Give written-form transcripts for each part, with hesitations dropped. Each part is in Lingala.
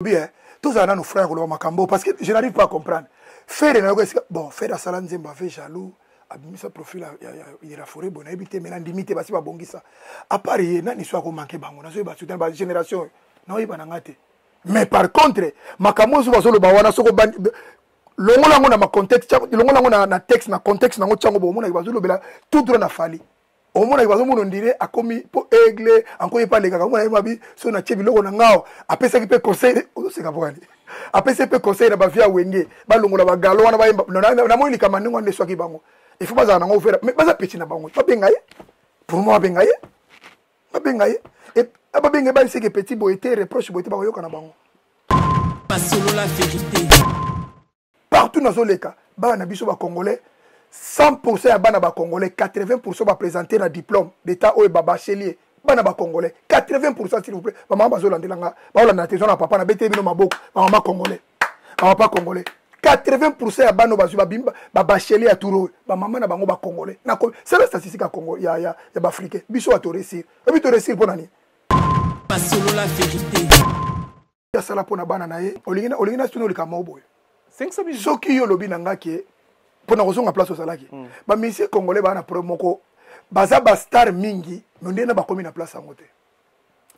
Bien, tous en nos frères ou Makambo, parce que je n'arrive pas à comprendre. Faire bon, faire à Salan Zemba fait jaloux, abimisa profil il a forêt bon, habité mais limité parce que pas bon ça. À part nani soit ko manquer bango, na so ba soutenir ba génération. Na iba ngate. Mais par contre, Makambo so bazolo ba wana soko ban longola ngona ma contexte, longola ngona na texte na contexte na ngo tsango bo mona bazolo bela tout droit na fali. Au moins il va nous dire a commis pour aigle encore pas les gars on a mabi so na chebi loko na ngao après ça qui peut conseil c'est capable après ça peut conseil na ba via wenge ba longola ba galo wana ba na mo ili kama ningo ndeswa ki bango il faut pas za na ngo faire mais pas petit na bango pas bengaye pour moi bengaye et ba bengaye ba c'est que petit boité reproche boité ba yoka na bango pas solo la vérité partout dans les cas ba na biso ba congolais 100% à Banaba Congolais, 80% va présenter un diplôme d'État ou bachelier. Banaba Congolais, 80% s'il vous plaît. Maman Bazolande Langa, Baola Tézon à papa, na BT Bino Mabok, Maman Congolais. Maman Congolais. 80% à Bano Bazuba Bimba, bachelier à Touro, Maman Nabango Congolais. C'est la statistique à Congo, il y a Africain. Biso à Torresir. Et puis Torresir pour l'année. Pas seulement la vérité. Il y a ça là pour Nabananae, Olingina Stuno le Kamoboy. 500 000. Ce qui est le Binanga qui est. Pour nous en place au salaki. Bah monsieur congolais ba na promoko baza ba star mingi mais na ba komi na place en côté.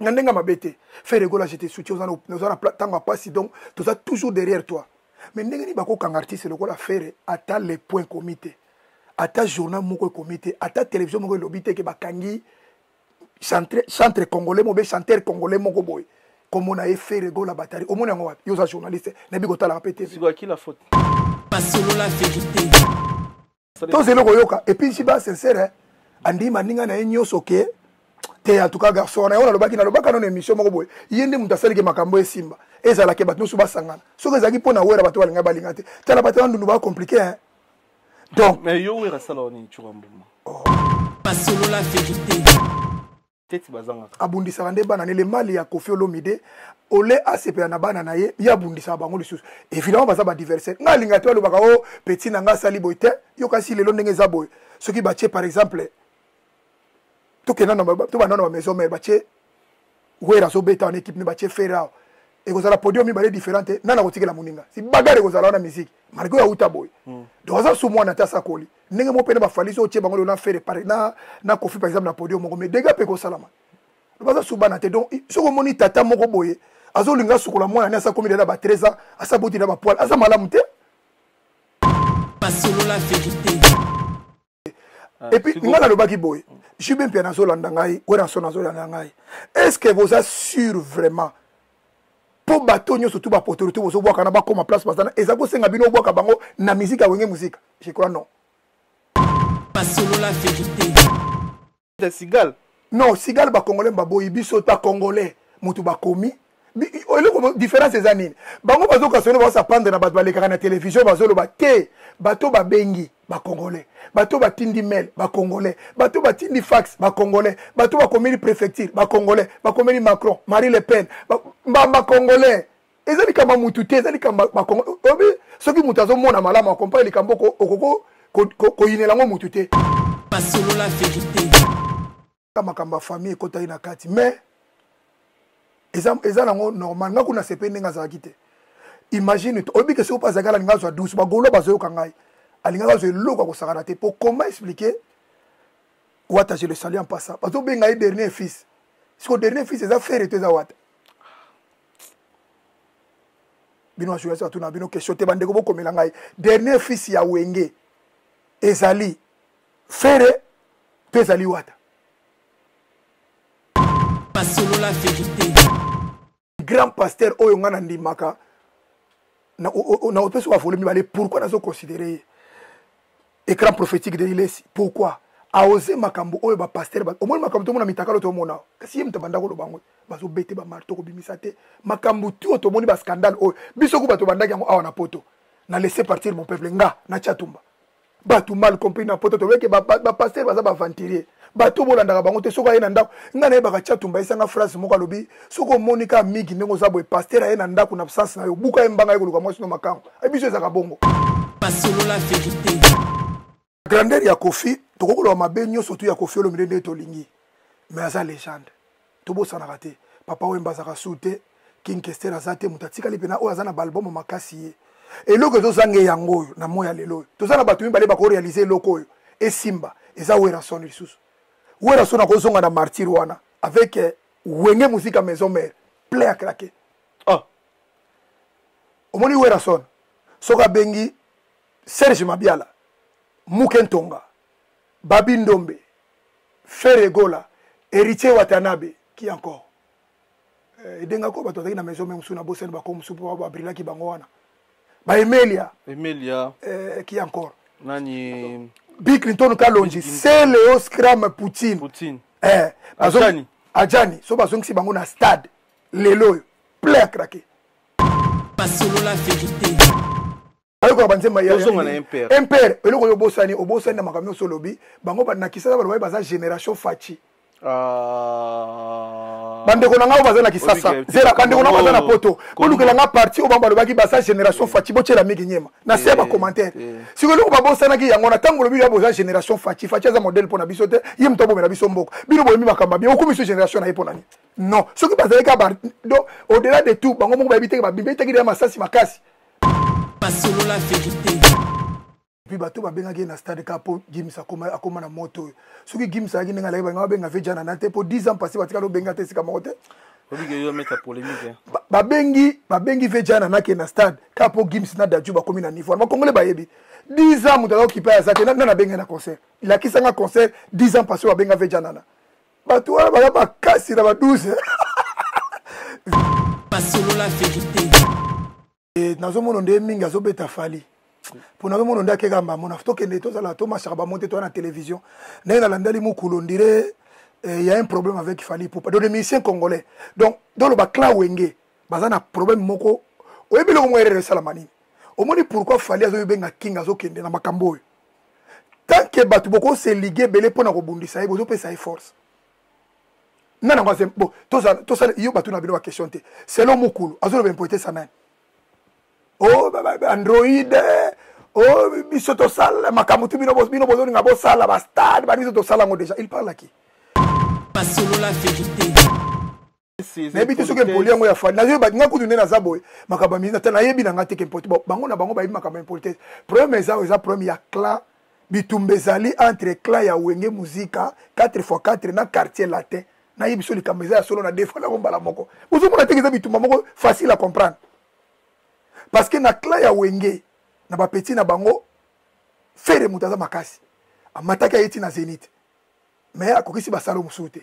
Ngandenga mabete faire rigola j'étais soutien nous en tant pas si donc tout ça toujours derrière toi. Mais ndengeni ba ko kang artiste le ko la faire ata les points comité. Ata journal moko comité, ata télévision moko lobité ke ba kangi chanteur congolais mo be chanteur congolais moko boy. Comme on a fait rigola batari au moins ngwa yo za journaliste na bi ko tala répéter. C'est quoi qui la faute? Pas solo la vérité. Tout c'est le goyoka. Et puis si bas sincère, andi maninga na enyo soke. Te en tout cas garçon na ona lobaki na lobaka non émission moko boy. Yende mutasali ke makambo esimba. Ezala ke batno suba sangana. Soke zaki pona wera bato balinga balinga te. Tala bato ndu ba compliqué hein. Donc mais yo wera sala oni churambuma. Pas solo la vérité. Abundisa bande bana le mali ya Koffi Olomide ole ACP na bana na ye ya bundisa bango lisusu évidemment baza ba diverser nga linga to lo baka o petit na nga sali boite yo kasi lelo ndenge za boy soki bache par exemple to kena na to bana na maison mais bache wera so beta en équipe ni bache fera et ko za la podium mi bale différente nana ko tikela muninga si bagare ko za la na musique mariko ya uta boy donc ça sous moi na tasa koli ndenge mo pene ba faliso tie bango na faire par na Koffi par exemple na podium moko mais dégâts pe ko salama baza subana te donc soko moni tata moko boye azolinga sukola mwana na sa komi na ba 13 ans asa boti na ba poil asa malamu te pas solo la vérité et puis ngala lobaki boye je suis bien na zolanda ngai ou na sona zolanda ngai est-ce que vous êtes sûr vraiment pour bateau surtout ba poteau to bozo bwaka na ba koma place bazana ezako senga bino bwaka bango na musique wenge musique je crois non pas solo la vérité de Sigal non Sigal ba congolais ba boyi biso ta congolais mutu ba komi ile ko différence des années bango bazo kasone ba sa pendre na bato baleka na télévision bazolo ba te bato ba bengi ba congolais bato ba tindi mail ba congolais bato ba tindi fax ba congolais bato ba komeli préfecture ba congolais ba komeli Macron Marie Le Pen ba congolais ezali kama mutu te ezali kama ba congolais obi soki mutu azo mona malama comprendre likambo ko yinela ngo mutu te pas solo la vérité kama kamba famille kota ina kati mais eza nango normal nga kuna sepe ndenga za kite imagine obi que c'est pas zagala nga zo douce ba golo bazo kangai alinga zo loko ko sakana te pour comment expliquer wata je le salue en passant parce que benga dernier fils ce dernier fils eza faire te za wata bino assurer ça tout na bino question te bande ko bokomela ngai dernier fils ya wenge ezali faire te ezali wata pas solo la vérité grand pasteur oyo ngana ndimaka na opeso wa folemi balé pourquoi nazo considérer écran prophétique de Ilesi pourquoi a osé makambo oyo ba pasteur ba omoni makambo to mona mitakalo to mona kasi yem tabanda ko lobango bazo bete ba marto ko bimisa te makambo tu to moni ba scandale oyo biso ko bato bandaki yango awa na poto na laisser partir mon peuple nga na chatumba bato mal compris na poto to weke ba pasteur baza ba venturier bato bolandaka bango te soko aye na ndako nga na yebaka chatumba esanga phrase moko alobi soko monika miki ndenge oza boye pasteur aye na ndako na absence na yo buka ye mbanga ye koluka mwasi no makango biso ezaka bongo pas solo la vérité grandeur ya Koffi tokokoloba mabe nyonso tu ya Koffi Olomide nde tolingi mais aza légende tobosanaka te papa Wemba azaka su te King Kester azate mutatika lipena o azana balbum makasi et loko tozange yango na moya lelo tozana batu mibale ba ko réaliser loko et Simba eza Werason lisusu Werason akozonga na martyr wana avec wenge musique à maison mère play à craquer ah omoni Werason soka bengi Serge Mabiala Mukentonga Babi Ndombe Ferregola Héritier Watanabe qui encore edenga ko bato na maison même suna bosen ba ko musupo ba brilla ki bango wana ba Emilia qui encore nani Bill Clinton Kalonji c'est Léo Scram Poutine Adjani so bazongi si bango na stade lelo play à craquer pas solo la vérité ayoko banzema ya impère eloko yo bosani obosani na makamyo solobi bango ba nakisa ba baza génération fachi bandeko na ngao baza na kisasa zera bandeko na baza na poto olukela nga parti obamba lobaki baza génération fachi bochela miki nyema na seba commentaire siko loko babosana ki yango na tango lobi ya boza génération fachi za modèle pona biso te yim to bomela biso mboko bino boyemi makamba bien okumiso génération na yepona ni non soki baza ka bar do au-delà de tout bango moko ba biteke ba bimbe teki ya masasi makasi pas solo la vérité. Puis bato ba benga na stade kapo Gims akoma na moto. Soki Gims agi nga la ba benga vejana na te pour 10 ans passé batika lo benga te sika moto. Obi yo mettre polémique. Ba bengi vejana na ke na stade kapo Gims na daju ba komi na niveau. Ba congolais ba yebi. 10 ans muta occupé à ça na benga na concert. Il a kisanga concert 10 ans passé ba benga vejana na. Bato ba ba kasi na ba 12. Pas solo la vérité. Et nazo mono nde mingi azo beta fali. Pour nazo mono ndake gamba mona to kende to zala to machaka ba monter to na télévision. Na landali mukulu on dirait il y a un problème avec Fali Poupa. Donc les musiciens congolais. Donc dans le bakla wenge, bazana problème moko. Oyebi lo mo erreur salamani. Omoni pourquoi Fali azo benga king azo kende na makambo. Tant que batu boko se liguer belé pona ko bundisa bozo pesa force. Nana ngwa bon to ça yo batu na bino wa question te. Selon mukulu azo lo ben poete sana. Oh Android oh bisoto sala makamutu bino bozo nga bo sala ba stade ba bisoto sala ngo déjà il parle à qui pas solo la vérité mais bitu soke poli ngo ya fa na yo ba nga kutu na zaboy makaba mi na tana yebi na ngate ke poti bango na bango ba yebi makaba impolite problème eza problème ya clan bitumbezali entre clan ya wenge muzika 4x4 na quartier latin na yebi so likameza ya solo na defa na mbala moko uzo mona tekeza bitumba moko facile à comprendre. Parce que na clan ya wenge na ba petit na bango fere mutaza makasi amataka yeti na Zénith mais akokisi basalo musute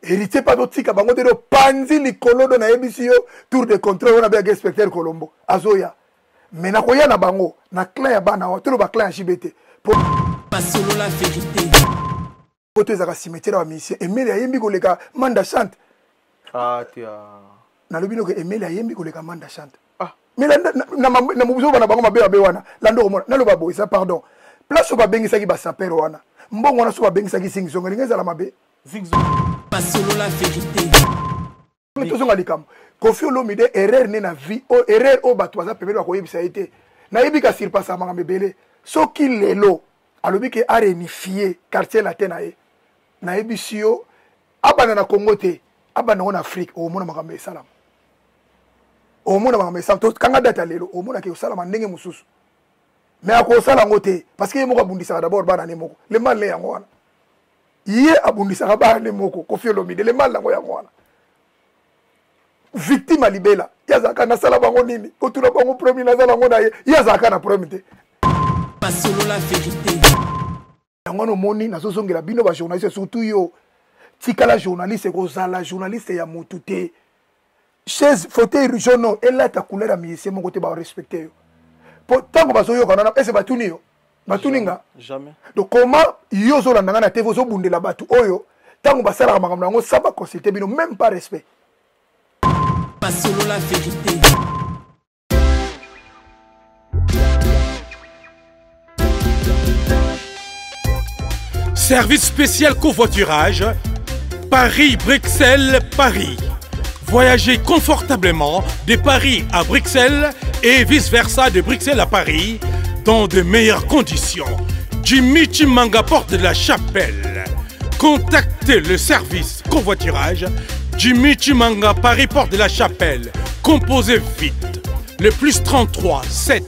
héritier pas dotika bango de panzi likolo do na ebisio tour de contrôle na ba inspecteur Colombo azoya mais na koya na bango na clan ya bana wa to ba clan ya JBT pour pas solo la vérité poto ezaka cimetière wa mission Emile ayembi koleka manda chante tia na lobino ke Emile ayembi koleka manda chante mais na mubuzo bana bango mabe wana lando komona na loba boy ça pardon place ba bengisa ki ba sapero wana mbongo wana so ba bengisa ki sing zonga ngeza la mabe zingzo pas solo la vérité mais to zonga likam Koffi Olomide erreur ne na vie o erreur o batwa za pemelo ko yebisa été na yebika surpassa manga mebele so ki lelo alobi ke a réunifier quartier latin na yebisio abana na Congo te abana na Afrique o mona makambe salam au monde va me sentir quand on date lelo au monde qui osala mandenge mususu mais akosala ngote parce que moko abundisa d'abord bana ne moko le mal le yango wana ye abundisa bana ne moko Koffi Olomide le mal lango yango wana victime alibela yazaka na sala bango nini ko tuna bango premier na sala ngo na ye yazaka na premier te pas solo la vérité yango no moni na zozongela bino ba journaliste surtout yo tikala journaliste ko zala journaliste ya mutu te chaise fauteuil jaune et là ta couleur à musicien mon côté ba respecter yo pour tant que baso yo kana ese batuni yo batuninga jamais donc comment yo zo landanga na TV zo bundela batu oyo tant que basala makambo nango saba consulter bino même pas respect pas solo la vérité Service spécial covoiturage Paris-Bruxelles, Paris. Voyagez confortablement de Paris à Bruxelles et vice-versa de Bruxelles à Paris dans de meilleures conditions. Jimmy Chimanga, porte de la Chapelle. Contactez le service covoiturage Jimmy Chimanga, Paris, porte de la Chapelle Composez vite. Le plus 33 7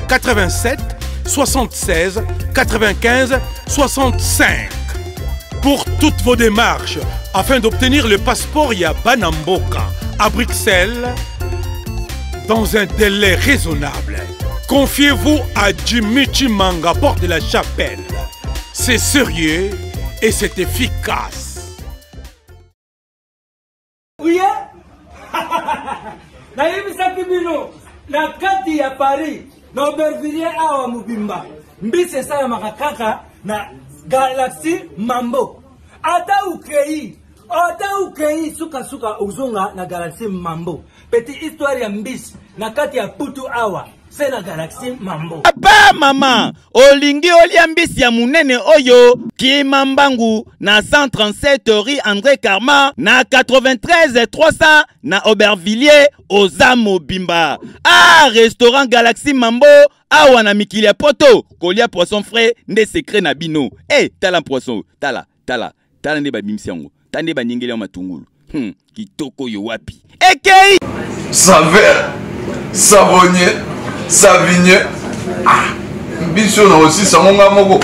87 76 95 65. Pour toutes vos démarches, afin d'obtenir le passeport Yabanamboka à Bruxelles, dans un délai raisonnable, confiez-vous à Jimmy Chimanga, porte de la Chapelle. C'est sérieux et c'est efficace. Oui, nayemisaki bino na kati ya Paris na Aubervilliers awa mubimba mbisi esalamaka kaka na Galaxy Mambo. Ata ukei suka uzunga na Galaxy Mambo. Petit histoire ya mbisi na kati ya putu awa c'est la Galaxy Mambo. Papa mama olingi olia mbisi ya munene oyo Kimambangu na 137 rue André Karma na 93 300 na Aubervilliers oza mobimba. Ah, restaurant Galaxy Mambo awa na mikili ya poto kolia poisson frais nde secret na bino. Tala poisson tala nde babimisi yango tande banyengeli ya matungulu kitoko yo wapi ekei saveur savonnier savigné biso na aussi sangonga moko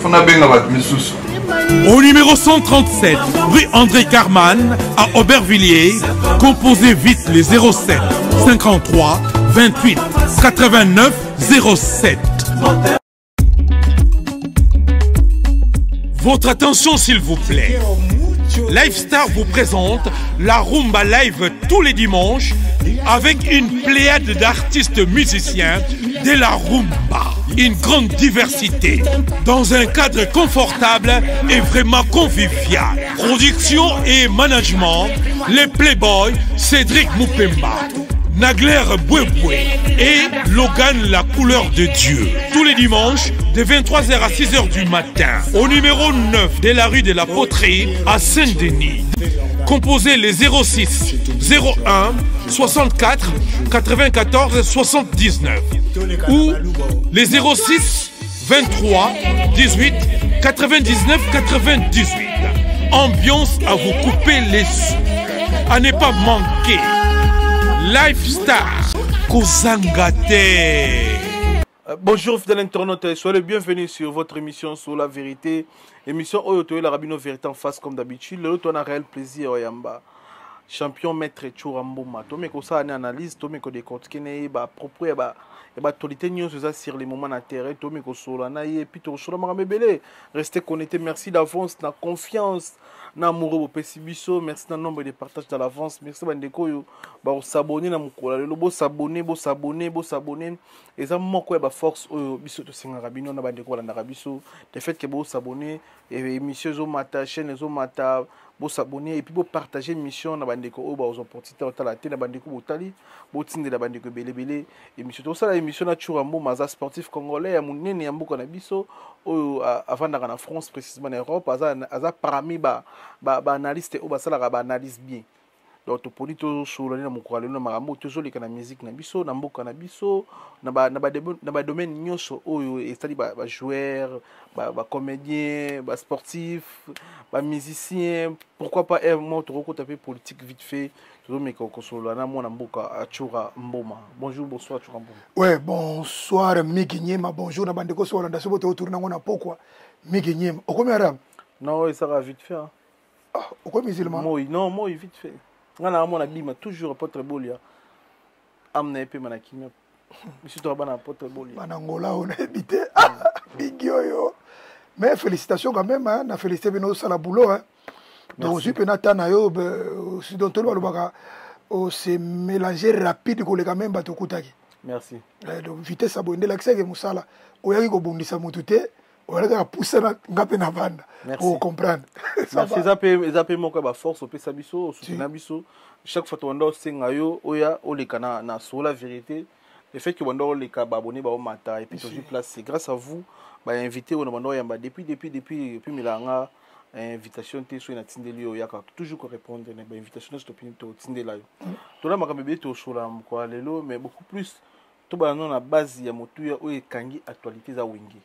fona benga bat misusu. Au numéro 137 rue André Carman à Aubervilliers, composez vite les 07 53 28 89 07. Votre attention s'il vous plaît. Lifestar vous présente la Rumba Live tous les dimanches avec une pléiade d'artistes musiciens de la Rumba. Une grande diversité dans un cadre confortable et vraiment convivial. Production et management, les Playboys Cédric Moupemba, Nagler Bouéboué et Logan La Couleur de Dieu. Tous les dimanches de 23h à 6h du matin au numéro 9 de la rue de la Poterie à Saint-Denis. Composez les 06 01 64 94 79 ou les 06 23 18 99 98. Ambiance à vous couper les sous. À ne pas manquer. Lifestar Kozangate. Bonjour fidèles internautes, soyez les bienvenus sur votre émission sur la vérité. Émission Oyotoyo la Rabino Vérité en face comme d'habitude. Le on a réel plaisir Oyamba. Champion maître Churamboma. Tomé ko ça analyse, tomé ko décortiquer ba propre ba actualité news sur les moments d'intérêt, tomé ko solana et puis to solana mabele. Restez connectés, merci d'avance, na confiance. Na amoureux Pessibiso, merci d'un nombre de partages dans l'avance, merci bandeko yo ba s'abonner na mukola le bo s'abonner et ça mo ko ba force oyo biso to singa rabino na bandeko la rabiso le fait que bo s'abonner et émission zo mata chaîne zo mata bo s'abonner et puis bo partager émission na bandeko oyo ba aux opportunités la télé na bandeko botali bo tinde la bandeko belebele émission to ça la émission na Churambo maza sportif congolais ya munene ya mboka na biso oyo avant d'aller en France précisément en Europe aza parmi ba analyste ou basala ba analyse bien donc to polito sur na mukolo na marambo toujours les kana musique na biso na mboka na biso na ba domaine nyonso oyo c'est-à-dire ba joueur ba comédien ba sportif ba musicien pourquoi pas moi to ko taper politique vite fait toujours mais ko solo na mona mboka Achura Mboma. Bonjour bonsoir Achura Mboma. Ouais, bonsoir Miki Nyema, bonjour na bandeko so na sobo to tourner ngona pokwa Miki Nyema. Okomi arabe? Non, ça va vite fait. Okomi musulman? Moi vite fait. Ngana mona bima toujours pas très bolia. Amna epé manakimia. Monsieur to bana pas très bolia. Banangola on habité. Big yo. Mais félicitations quand même hein, na féliciter bino sala boulot hein. Donc je peux n'attendre yo si donc tout le monde se mélanger rapide ko le quand même bato kutaki. Merci. Donc vitesse abonde la que musala oyaki ko bondisa mutute oyaka pousser na ngape na vanda pour comprendre. Merci zape moko ba force au pesa biso soutenir biso chaque fois to ndo senga yo oya olekana na sur la vérité le fait que ndo oleka ba abonné ba o mata et puis toujours place c'est grâce à vous ba invité on ndo yamba depuis milanga invitation te so na tindeli yo yaka toujours ko répondre na ba invitation to pini to tindela yo to la makambe to sola mko lelo mais beaucoup plus to ba non na base ya motu ya o ekangi actualité za wengi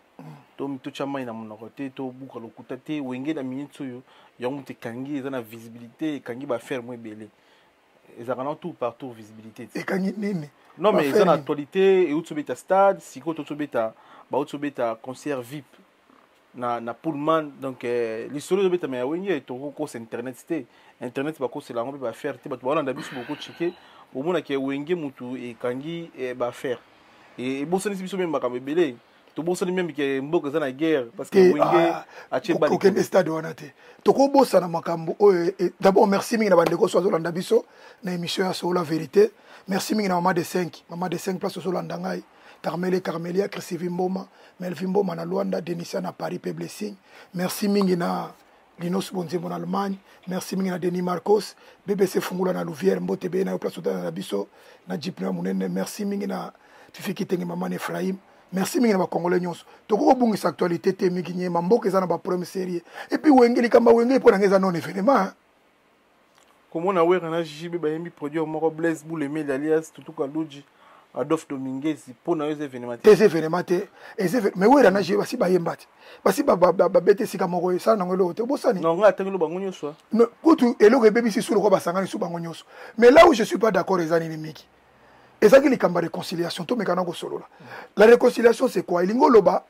to mito chama ina monoko te to buka lokuta te wenge na minute yo ya mutu kangi eza na visibilité kangi ba faire mo belé ils ont tout partout visibilité. Et quand nini. Non, mais ils ont l'actualité, et où tu mets stade, si tu mets ta concert VIP. Na Pullman, donc l'histoire de Betamaïa Wenge, c'est Internet, Internet, c'est la rampe, faire, tu vas en abus beaucoup checker, au moins que Wenge, Moutou et Kangi, et faire. Et bon, ça n'est pas même pas belé. Tout bon, ça n'est même que Mbok est en guerre, parce que Wenge a tué Bali. Aucun stade, on a été. Toko Bossa na Makambo. D'abord, merci, Ming, na Solandabiso, na émission sur la vérité. Merci, Ming, na Maman de 5 places au Solandangai. Carmelia, Chrissy Mboma, Melvin Mboma na Luanda, Denisia na Paris, Peblessing. Merci mingi na Linos Bonzemo en Allemagne. Merci mingi na Denis Marcos, BBC Fungula na Louvière, Mbote Be na Place na Biso, na Jipna Munene. Merci mingi na Fifi Kitenge Maman Ephraim. Merci mingi na Congolais nyonso. Toko bungisa actualité te mingi nyema mboka eza na ba problème sérieux. Et puis wengeli kamba wengeli po na ngeza non événement. Comment na wera na JB ba yemi produit moko Blaise Boulemel alias Tutu Kaluji. Adolphe Dominguez pour nos événements. Des événements, mais où est la nage? Basi ba yembati. Basi ba bete sika moko ça na ngolo te bosani. Non, attends le bangonyo so. Non, kutu elo ke baby si sulu ko basangani su bangonyo so. Mais là où je suis pas d'accord ezani ni miki. Ezaki likamba réconciliation to mekana ko solo là. La réconciliation c'est quoi? Ilingo loba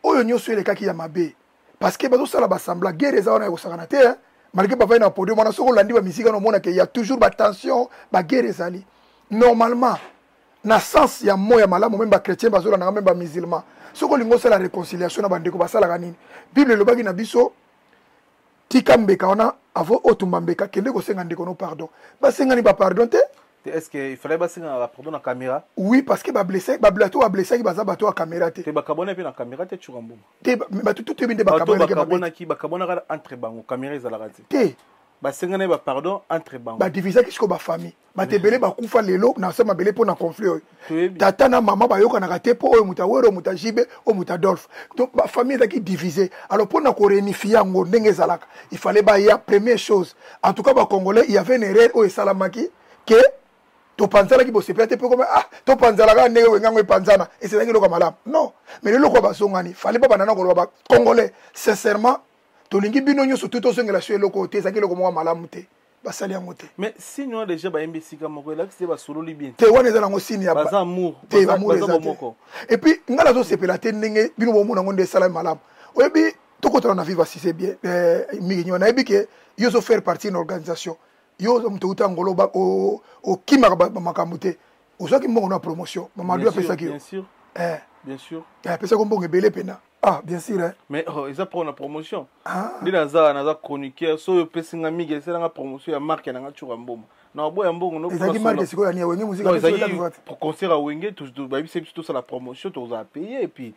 oyo nyoso ele kaki ya mabe. Parce que bazo sala ba sembla guerre eza ona ko sakana te hein. Malgré ba na podium na soko landi ba misika no mona ke y a toujours ba tension, ba guerre ezali. Normalement na sens ya moya malamu même ba chrétien bazola na même ba musulman soko lingo c'est la réconciliation na bandeko basala kanini bible lobaki na biso tikambeka ona avo otumbambeka kende ko senga ndeko no pardon ba senga ni ba pardon te est-ce que il fallait ba senga pardon na caméra? Oui, parce que ba blessé ba blato ba blessé ki baza bato a caméra te ba kabona pe na caméra te chukambo te ba tout binde ba kabona ki ba kabona entre bango caméra ezala kati te ba sengane ba pardon entre bango ba diviser kisiko ba famille ba tebele ba kufa lelo na sema bele po na conflit tata na maman ba yoka na kate po oyo muta wero muta jibe o muta Adolphe donc ba famille qui divisée alors pour na ko réunifier ngo ndenge zalaka il fallait ba ya première chose en tout cas ba congolais il y avait une erreur o salamaki que to panzala ki bo se plate pe comme to panzala ka ndenge wenga ngo panzana et c'est ngelo ka malam non mais lelo ko ba songani fallait pas banana ko ba congolais sincèrement tolingi bino nyoso tout sengela sur le côté ça ki le ko mo malamu te basali yango te mais sinon déjà ba mbc ka moko là c'est ba solo li bien te wana eza nango signe ya ba amour te amour moko et puis ngala zo sepela te ndenge bino bo mona ngonde sala malamu oyebi tokotana na vivre si c'est bien mingi nyona ebi ke yo zo faire partie d'une organisation yo zo mto utangolo ba o kimaka ba makambo te ozaki mbongo na promotion mamadou apesa ki bien sûr apesa ko mbongo ebele pena. Ah, bien sûr. Hein. Mais ils apprennent la promotion. Ni naza chroniqueur, so yo pesinga mige, c'est la promotion ya marque na ngachura mboma. Na boya mbongo no. Ezaki marque siko ya ni wenge musique pour concert à wenge tout c'est tout ça la promotion tu as payé et puis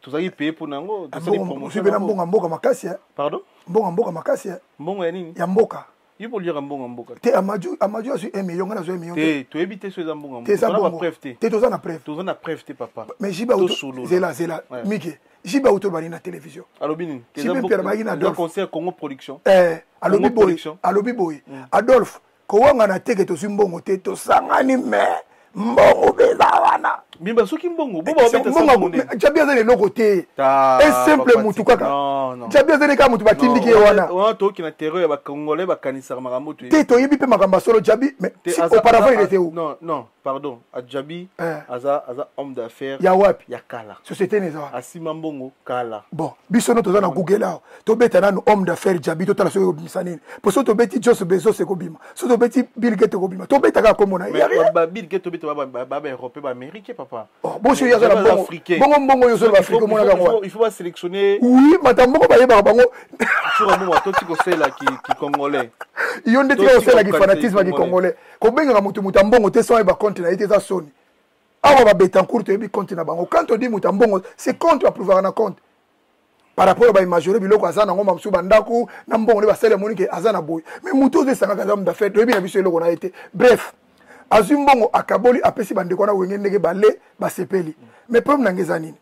tu as payé pour nango, tu as promotion. Tu mbongo mboka makasi hein. Pardon? Mbongo mboka makasi hein. Mbongo ya nini? Ya mboka. Il faut lire mbongo mboka. Te amaju a sur 1 million na zo 1 million. Te tu éviter sur mbongo mboka. Tu as la preuve te. Te toza na preuve. Toza na preuve te papa. Mais jiba auto. C'est là. Mike. Jiba auto bari na télévision. Alobini. Jiba Pierre Magina Adolphe. Concert Congo production. Alobi boy. Adolphe. Ko wanga na teke to simbongo te to sangani me. Mbongo beza wana. Mimba soki mbongo. Boba obeta sa mbongo. Jabia zele loko te. Un simple mutu kaka. Non. Jabia zele ka mutu batindiki wana. On to ki na terreur ba congolais ba kanisa makambo tu. Te to yibi pe makamba solo Jabi mais auparavant il était où? Non, pardon. Adjabi aza homme d'affaires. Ya wapi? Ya kala. Société neza. Asima mbongo kala. Bon, biso no toza na Google là. To beta na homme d'affaires Jabi to tala so bisanini. Pour so to beti Joss Bezos ko bima. So to beti Bill Gates ko bima. To beta ka ko mona. Mais Bill Gates to beta ba européen ba américain papa. Oh, bon je yaza na bongo yo so ba Afrique mona ka moi. Il faut pas sélectionner. Oui, matambo ko ba yeba bango. Sur un moment to tiko sela ki congolais. Yo ndeti ko sela ki fanatisme ki congolais. Ko benga mutu mutambongo te so ba compte na ite za soni. Awa ba Betancourt to yebi compte na bango. Quand on dit mutambongo, c'est compte à prouver na compte. Par rapport à majoré biloko azana ngoma msu bandaku na mbongo ne ba sele monike azana boy. Mais mutu ze sanga kaza mda fait yebi na biso eloko na été. Bref, azumbongo akaboli apesi bandeko na wenge ndenge bale ba sepeli. Mais problème na ngeza nini?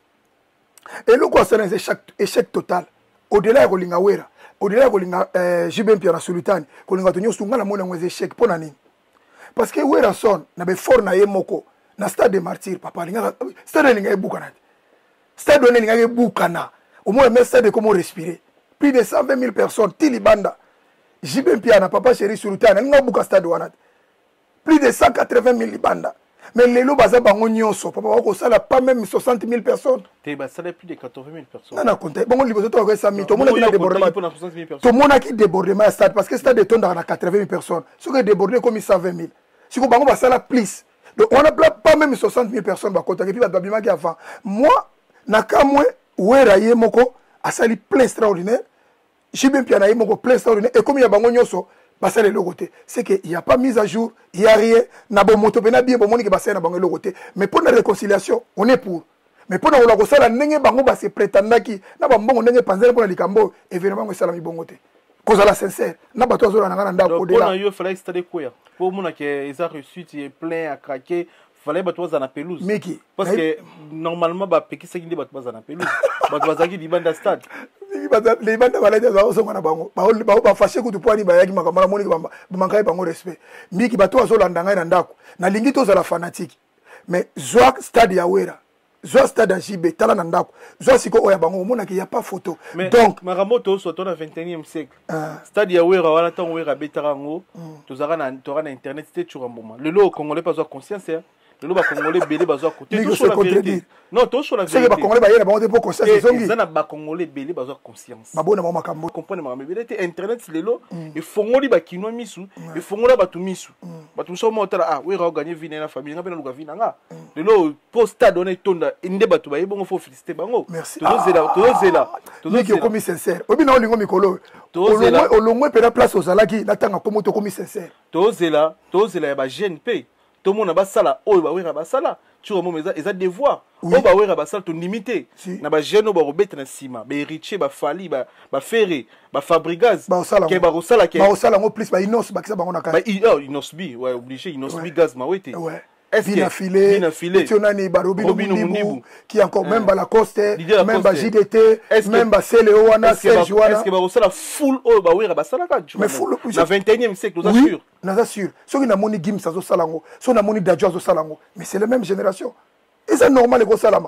Eloko asana échec total. Au-delà ya kolinga wera, au-delà ya kolinga Jibem Pierre Sultani, kolinga to nyosu ngala mona ngwe échec pona nini? Parce que wera son na be fort na yemoko na stade de martyr papa linga stade linga ebukana. Stade linga ebukana. Au moins mais stade comment respirer. Plus de 120 000 personnes tilibanda. JB Piana papa chéri sur le terrain nga buka stade wana plus de 180 000 libanda mais lelo baza bango nyonso papa bako sala pas même 60 000 personnes te ba sala plus de 80 000 personnes nana compte bango liboso to ko 100 000 to mona ki débordement to mona ki débordement stade parce que stade est dans 80 000 personnes ce que débordé comme 120 000 si ko bango ba sala plus donc on a pas même 60 000 personnes ba compte et puis ba babima ki avant moi nakamwe wera ye moko asali plein extraordinaire JB Piana ye moko plein extraordinaire et comme il y a bango nyonso basale le côté c'est que il y a pas mise à jour il y a rien na bon moto pena bien bon monique basale na bango le côté mais pour la réconciliation on est pour mais pour na ko sala ndenge bango ba se prétendaki na ba mbongo ndenge panzela pour la likambo évidemment ko sala mi bongo te cause la sincère na ba to zo na ngana ndako de là donc on a eu fallait stade quoi pour mon que ils a reçu est plein à craquer fallait ba to za na pelouse Miki parce que normalement ba peki ça qui ba to za na pelouse ba to za qui di banda stade les bandes balade za oso ngana bango ba fâché kutu poani ba yaki makamala moni ba mankai bango respect Miki ba to zo landa ngai na ndako na lingi to za la fanatique mais zoa stade ya wera zoa stade ya JB tala na ndako zoa siko oya bango mona ki y a pas photo donc maramoto so to na 21e siècle stade ya wera wana tant wera betarango to zara na internet c'était churamboma lelo congolais pas conscience le ba congolais belé bazwa côté tout sur la vérité non tout sur la vérité c'est que ba congolais ba yena bango te pour conscience zongi ça na ba congolais belé bazwa conscience mabona mama makambo comprendre ma belé internet lelo et fongoli ba kinwa misu et fongola ba tu misu ba tu so motala ah oui ra gagner vie na famille ngapena luka vie nga lelo posta donné tonda inde ba tu ba yebongo faut féliciter bango to zela komi sincère obi na olingo mikolo olongwe pena place ozalaki natanga komo to komi sincère to zela ya ba GNP tout le monde ba sala oyo ba wera ba sala tu vois moi eza devoir o ba wera ba sala to limité na ba jeune ba robeta na sima ba héritier ba fali ba ferré ba fabrigaz ke ba rosala ngo plus ba inos ba kisa bango na ka ba inos bi ouais obligé inos bi gaz ma wete est-ce bien affilé tu as ni Robino Mundibu qui encore même ba Lacoste même ba JDT même ba Célé wana Serge wana est-ce que ba rosala full o ba wera ba sala ka mais full na 21e siècle nous assure nous assure ceux qui na moni Gims azo salango ceux na moni Dadjo azo salango mais c'est la même génération et c'est normal ko salama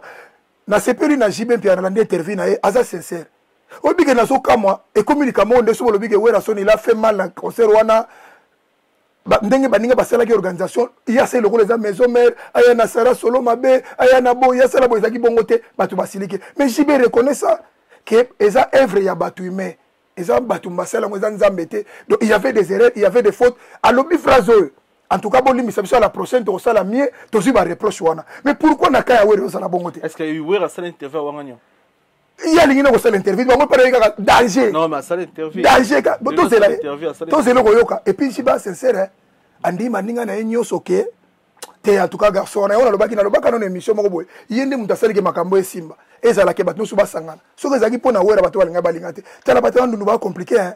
na sepeli na JB Piana na interview na aza sincère obike na so kamwa et communique monde so lobike wera son il a fait mal na concert wana ndenge baninga basalaki organisation ya se lokolo za maison mère aya na Sara Solo mabe aya na bo ya sala bo ezaki bongo te batu basilike mais JB reconnaît ça que eza œuvre ya batu humain eza batu basala ngo eza nzambe te donc il y avait des erreurs il y avait des fautes à lobi phrase en tout cas bon limisa biso la prochaine to sala mieux to si ba reproche wana mais pourquoi na kaya wera sala bongo te est-ce que wera sala interview wanganyo il y a l'ingénieur ko sala interview bango paré ka danger non mais sala interview danger ka to zela ko yoka et puis JB sincère andi maninga na enyoso ke te en tout cas garçon na ona lobaki na lobaka non émission moko boy yende muta salike makambo esimba ezala ke batu suba sangana soko ezaki pona wera batu balinga balinga te tala batu ndu ba compliqué hein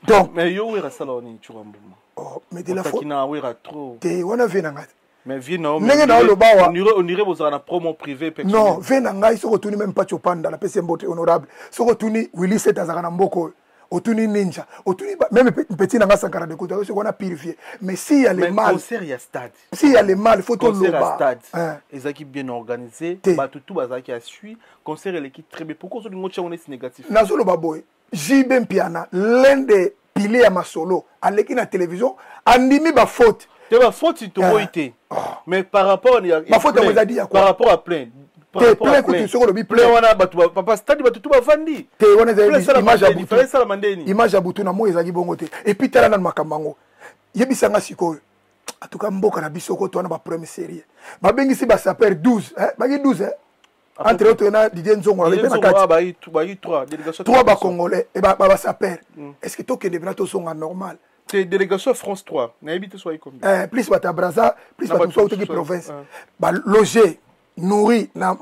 donc mais yo wera sala oni churambuma oh mais de la fois kina wera trop te wana vena ngati mais vina nenge na lobawa on irait bozala na promo privé personnel non vena ngai soko tuni même pas chopanda la pese mbote honorable soko tuni Willy Setazaka na mboko otuni ninja otuni même petit nanga sankara de côté ce qu'on a purifié mais si y a les mal concert ya stade si y a les mal faut tout le stade ezaki bien organisé batutu bazaki a suit concert l'équipe très bien pourquoi on ngocha on est négatif nazolo baboy JB Piana l'un des piliers à masolo aleki na télévision andimi ba faute te ba faute to boité mais par rapport ba faute on a dit à quoi par rapport à plein te plein kutu soko lobi plein wana batu papa stade batu ba vandi te wana za image ya butu ça la mandeni image ya butu na mo ezaki bongo te et puis tala na makambango yebisanga sikoyo en tout cas mboka na biso ko to na ba première série ba bengisi ba saper 12 baki 12 entre autres na Didier Nzongo avec na kati ba yi 3 délégation 3 ba congolais et ba saper est-ce que to ke de to songa normal c'est délégation France 3 na habité soit comme plus bata braza plus bata so to ki province ba loger nourri na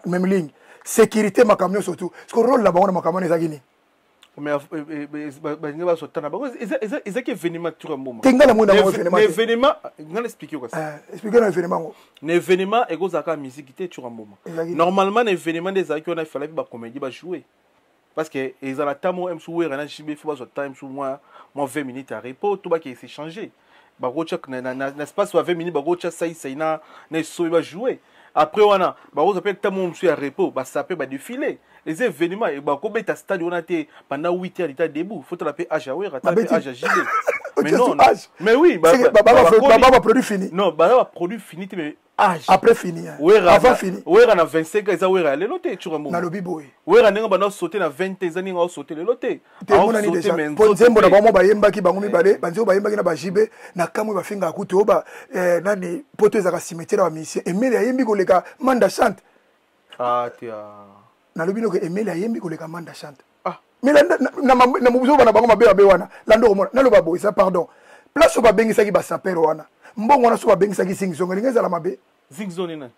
même ligne sécurité makamyo surtout parce que rôle là ba on makamyo ezaki ni mais ba ba sotana ba ezaki événement tout un moment tingala mo na événement ngala expliquer quoi ça expliquer l'événement l'événement ekozaka musique té tout un moment normalement l'événement des aki on a fallait ba comédie ba jouer parce que ils ont la tamo m souwer na JB faut ba time sous moi 20 minutes à repos tout ba qui s'est changé barocha na espace 20 minutes barocha ça na so va jouer après on a barocha appelle tamo monsieur à repos ba sapé ba défiler les événements et bah comme ta stade on a été pendant 8 heures il était debout faut te l'appeler âge à ouais âge à gilet mais non mais oui bah produit fini non bah produit fini mais âge après fini avant fini ouais on a 25 ans ça ouais aller loter tu vois na lobi boy ouais on a pas sauter na 20 ans on a sauter le loter on a déjà pour nzembo na bango bayemba ki bango mibale banzo bayemba ki na bajibe na kamwe bafinga akuti oba nani poto ezaka cimetière wa mission Emile ayembi koleka manda chante ah tia na lobi no ke Emile ayembi koleka manda chante mais na mubuzo bana bango mabe wana lando komona na loba boy ça pardon place oba bengi saki ba saper wana mbongo wana so ba bengi saki sing song linga za la mabe sing song na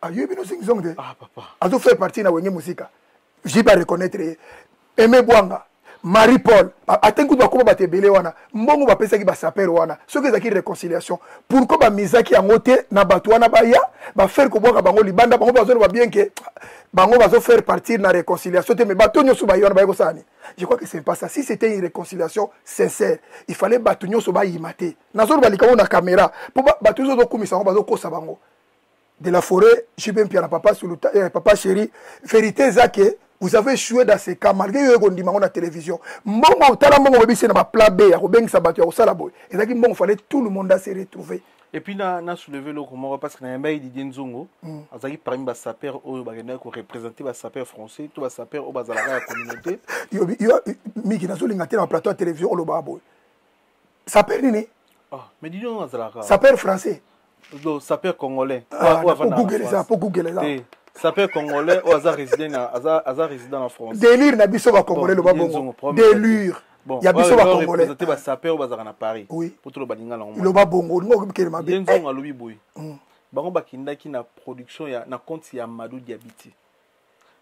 ayo bino sing song de ah papa azo faire partie na wenge musika j'ai pas reconnaître Aimé Bwanga Marie Paul atengu ba ko ba tebele wana mbongo ba pesa ki ba saper wana soki ezaki réconciliation pourquoi ba misaki yango te na bato wana ba ya ba faire ko boka bango libanda bango ba zo ba bien que bango va faire partir na réconciliation te mais bato nyoso ba yona ba ko sani je crois que c'est pas ça si c'était une réconciliation sincère il fallait bato nyoso ba yimate na zo ba likamo na caméra pour bato zo komisa bango ba zo kosa bango de la forêt je vais bien papa sur le papa chéri vérité zake vous avez joué dans ces cas malgré que on dit la télévision mbongo tala mbongo bebisi na ba plat B ya ko bengisa bato ya ko sala boy ezaki mbongo fallait tout le monde se retrouver et puis na soulever le comment parce que na yamba Didier Nzongo azaki parmi ba sapeur oyo ba genda ko représenter ba sapeur français tout ba sapeur o bazala la communauté yo miki na zolinga te na plateau de télévision o lo ba boy sapeur nini mais dis donc azala sapeur français donc sapeur congolais pour Google ça sapeur congolais ou hasard résident en France délire na biso ba congolais le ba bongo délire bon ya biso ba congolais représenter ba sapeur bazaka na Paris oui pour tout le baninga na le ba bongo ngo bikele mabe Nzongo alobi boy bango bakindaki na production ya na compte ya Madou Diabiti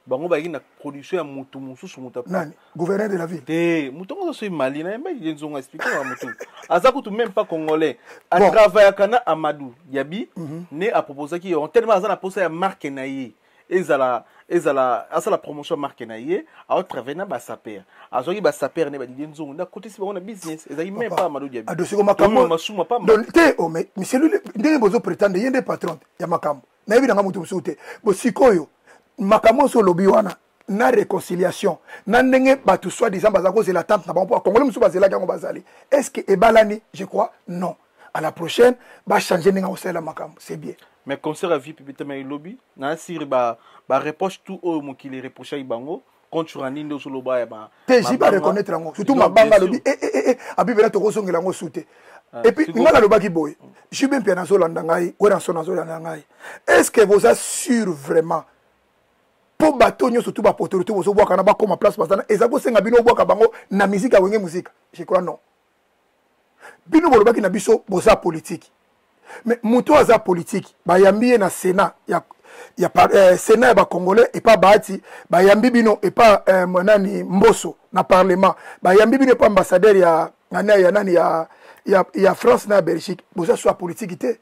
bango bakindaki na production ya mutu mususu mutu nani gouverneur de la ville mutu ngo so Mali na yamba Nzongo expliquer na mutu azakutu même pas congolais a travaillé kana Amadou Diaby né a proposé qui on tellement azana posa ya marque naie ezala asala promotion marque naie a travailler na ba saper azoki ba saper ne ba Didier Nzongo na côté si na business ezali même pas Amadou Diaby adosi ko makambo masuma pas donc te o mais monsieur lui ndenge bozo prétendre yende patron ya makambo na yebi nga mutu musute bo sikoyo makambo so lobi wana na réconciliation na ndenge batu soit disant bazako c'est l'attente na bon congolais musu bazela kango bazali est-ce que ebalani je crois non à la prochaine ba changer ndenge osela makambo c'est bien mais concert à vie pipita mais lobby na sir ba reproche tout au mokili reprocher bango contre Ranindo sur le bas ba j'ai pas reconnaître ngo surtout mabanga lobby abibela to kosongela ngo sute et puis ngala lobaki boy je bien bien nazo landa ngai ou na so nazo landa ngai est-ce que vous êtes sûr vraiment pour batonyo surtout ba potorité vous boka na ba comme place bazana ezako senga bino boka bango na musique a wenge musique je crois non bino bolobaki na biso boza politique mais muto aza politique bayambi na Sénat ya Sénat ba congolais et pas Bahati bayambi bino et pas monani Mboso na parlement bayambi bino pas ambassadeur ya nani ya France na Belgique boza soit politique té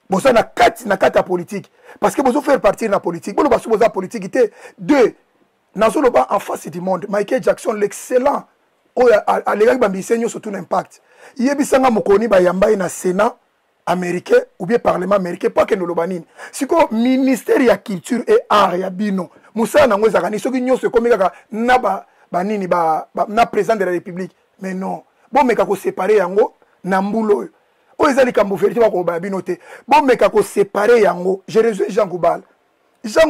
boza na kati politique parce que bozo faire partie de la politique bolo baso boza politique té deux nazolo ba en face du monde Michael Jackson l'excellent o a legaki bambisenyo surtout l'impact yebisanga mokoni bayamba na Sénat américain ou bien parlement américain pas que nous lobanine siko ministère ya culture et art ya bino musa nango ezakani soki nyonso komeka na banini na président de la république mais non bon meka ko séparer yango na mbulo o ezali kambo vérité ba ko ba bino te bon meka ko séparer yango je rejoins Jean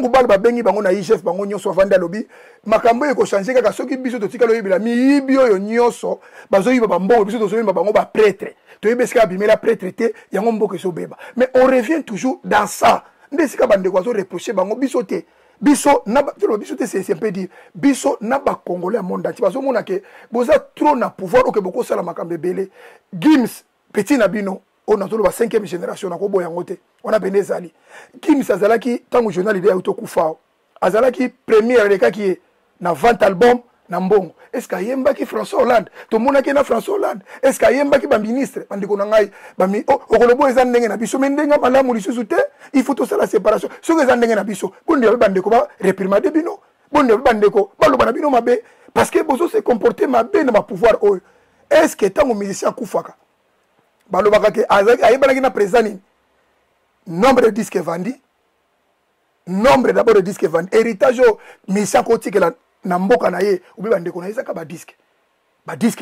Goubal ba bengi bango na IGF bango nyonso avanda lobi makambo e ko changer kaka soki biso to tikalo yibila mi bio nyonso bazo yiba ba mbongo biso to so bango ba prêtre to yebeska bimela prêtre te yango mboko so beba mais on revient toujours dans ça ndesika bande ko zo reprocher bango biso te biso na biso te c'est un peu dire biso na ba congolais monde entier bazo mona ke boza trop na pouvoir o ke boko sala makambe belé Gims petit na bino on a la 5e génération na ko boyangote on a benezali Gims azalaki tango journal idée auto kufa azalaki première leka qui na 20 album na mbongo est-ce qu'ayemba ki François Hollande to mona ki na François Hollande est-ce qu'ayemba ki ba ministre bandiko na ngai ba mi okolobo eza ndenge na biso mendenga malamu lisusu te il faut to la séparation so eza ndenge na biso bondi ba bandeko ba réprimader bino bondi ba bandeko ba loba na bino mabe parce que bozo se comporter mabe na ba pouvoir oyo est-ce que tango musicien kufaka balobaka ke ayebana ki na président ni nombre de disques vendus nombre d'abord de disques vendus héritage mission kotique na mboka na ye ou bien ndeko na ezaka ba disque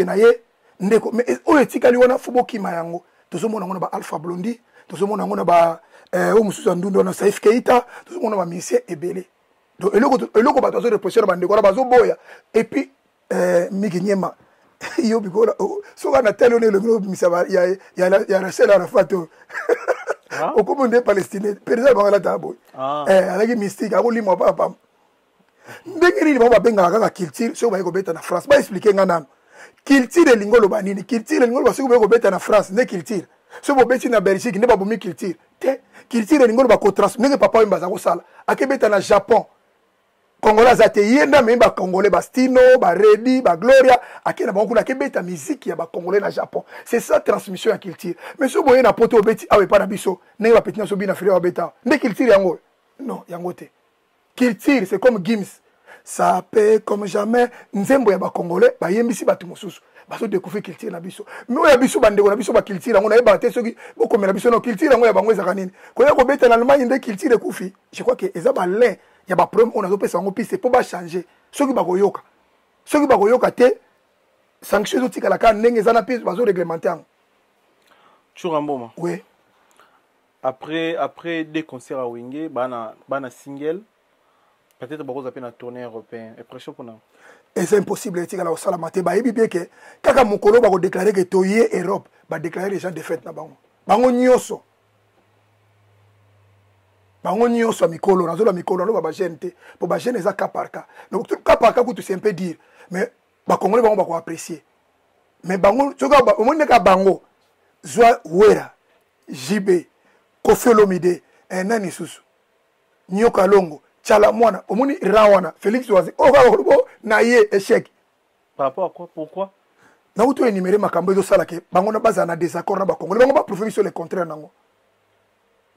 na ye ndeko mais o etikali wana fubo kima yango tozomona ngona ba Alpha Blondy tozomona ngona ba o mususu ndundo na Saif Keita tozomona ba musicien ebele donc eloko ba tozo reprocher ba ndeko na bazo boya et puis Miki Nyema yo bikola so kana telo ne le gros misaba ya la sela na fato au commandé palestinien président bangala tabo avec mystique a limo papa ndengeri ba benga kaka culture so ba ko beta na France ba expliquer ngana culture lingolo ba nini culture lingolo ba so ko beta na France ne culture so bo beti na Belgique ne ba bomi culture te culture lingolo ba ko transmettre papa mbaza ko sala akebeta na Japon Congolais zate yenda memba Congolais ba Stino ba Redi ba Gloria akena ba kuna kebeta musique ya ba Congolais na Japon c'est ça transmission ya culture mais so boye na poto beti awe pa na biso ne ba petit na so bina frère beta ne culture yango non yango te culture c'est comme Gims ça paie comme jamais nzembo ya ba Congolais ba yembisi batu mosusu ba so découvrir culture na biso mais oya biso bandeko na biso ba culture yango na yeba te soki boko mela biso no culture yango ya bango ezaka nini ko ya ko beta na Allemagne nde culture kufi je crois que eza ba lin il y a pas problème on a opé ça on piste pour pas changer ceux qui bagoyoka te sanction zo tika la ka ndenge za na piste bazo réglementaire Churamboma oui après des concerts à Wingé bana single peut-être beaucoup appel na tournée européen et pression pour nous et c'est impossible tika la osala maté ba yebi bien que kaka mokolo ba ko déclarer que toyé Europe ba déclarer les gens de fête na bango nyoso bango nyonso mikolo nazola mikolo no ba jeune te pour ba jeune eza cas par cas donc cas par cas que tu sais un peu dire mais ba congolais bango ba ko apprécier mais bango tsoka ba omone ka bango zwa wera JB Koffi Olomide nani susu nyoka longo chala mwana omoni rawana Félix Wazi o ka ko na ye échec par rapport à quoi pourquoi na uto énumérer makambo ezo sala ke bango na baza na désaccord na ba congolais bango ba prouver sur le contraire nango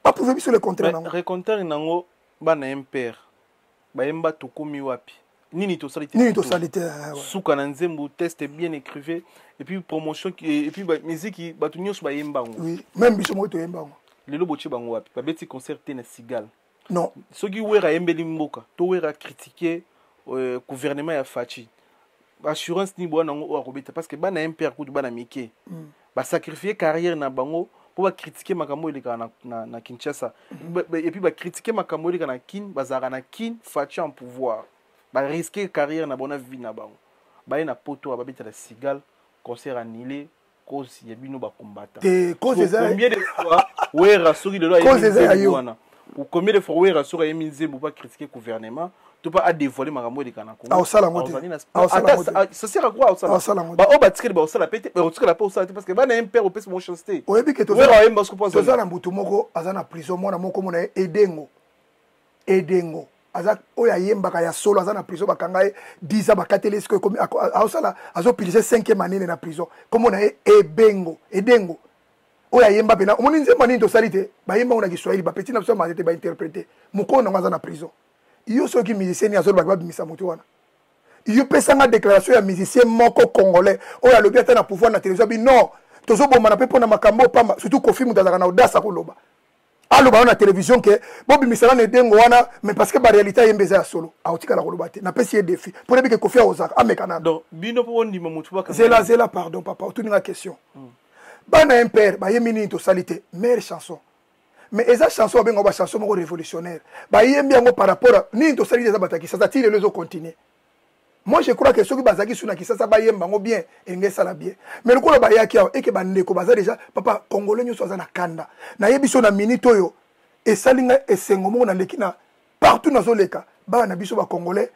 pas prouver sur le contraire nango recontaire nango bana impère ba yemba tokumi wapi nini to salité suka na nzembo test bien écrivé et puis promotion et puis musique ba tunyoso ba yemba ngo oui même biso mo to yemba ngo lelo bochi bango wapi ba beti concert na Sigal non soki wera yembeli mboka to wera critiquer gouvernement ya Fachi assurance ni bwana ngo o akobeta parce que bana impère ku bana mike ba sacrifier carrière na bango pour ba critiquer makambo eleka na Kinshasa et puis ba critiquer makambo eleka na Kin bazara na Kin Fachi en pouvoir ba risquer carrière na bona vie na bango ba na poto ba beta la Sigal concert annulé cause ya bino ba combattant combien de fois wera soki de lo ya ou combien de fois wera soki ya minzembo pas critiquer gouvernement tu pas à dévoiler makambo eleka na Congo ça sert à quoi ba o ba tikeli ba osala pete ba otikela pa osala parce que ba na impère au pèse mon chancité oyebi ke wera yemba ce que pense ça na mbutu moko azana prison mona moko mona edengo aza oya yemba ka ya solo azana prison bakanga 10 ans bakateli ce que comme osala azo piliser 5e année na prison comme on a edengo oya yemba pena omoni nzemba nini to salite ba yemba ona Kiswahili ba petit na so mazete ba interpréter mukona ngaza na prison yo soki musicien ya solo ba bimisa mutu wana yo pesanga déclaration ya musicien moko congolais oya lobi ata na pouvoir na télévision bi non tozo bomba na pepo na makambo pamba surtout Koffi mutazaka na audace koloba allo ba na télévision que bobi misala ne dengo wana mais parce que ba réalité yembeza ya solo aotika la koloba te na pesi défi pour que Koffi ozaka amekana donc bino po ndima mutu ba zela pardon papa otuninga question bana impère ba yemini to salite meilleure chanson mais eza chanson bengo ba chanson moko révolutionnaire ba yembi yango par rapport à ni to salite za bataki ça tire les autres continuer moi je crois que ceux qui bazaki suna ki ça ba yemba ngo bien engé sala bien mais le ko ba yaki et que ba ndeko baza déjà papa congolais nyo soza na kanda na yebiso na minute oyo et salinga esengo mo na lekina partout na zoleka ba na biso ba congolais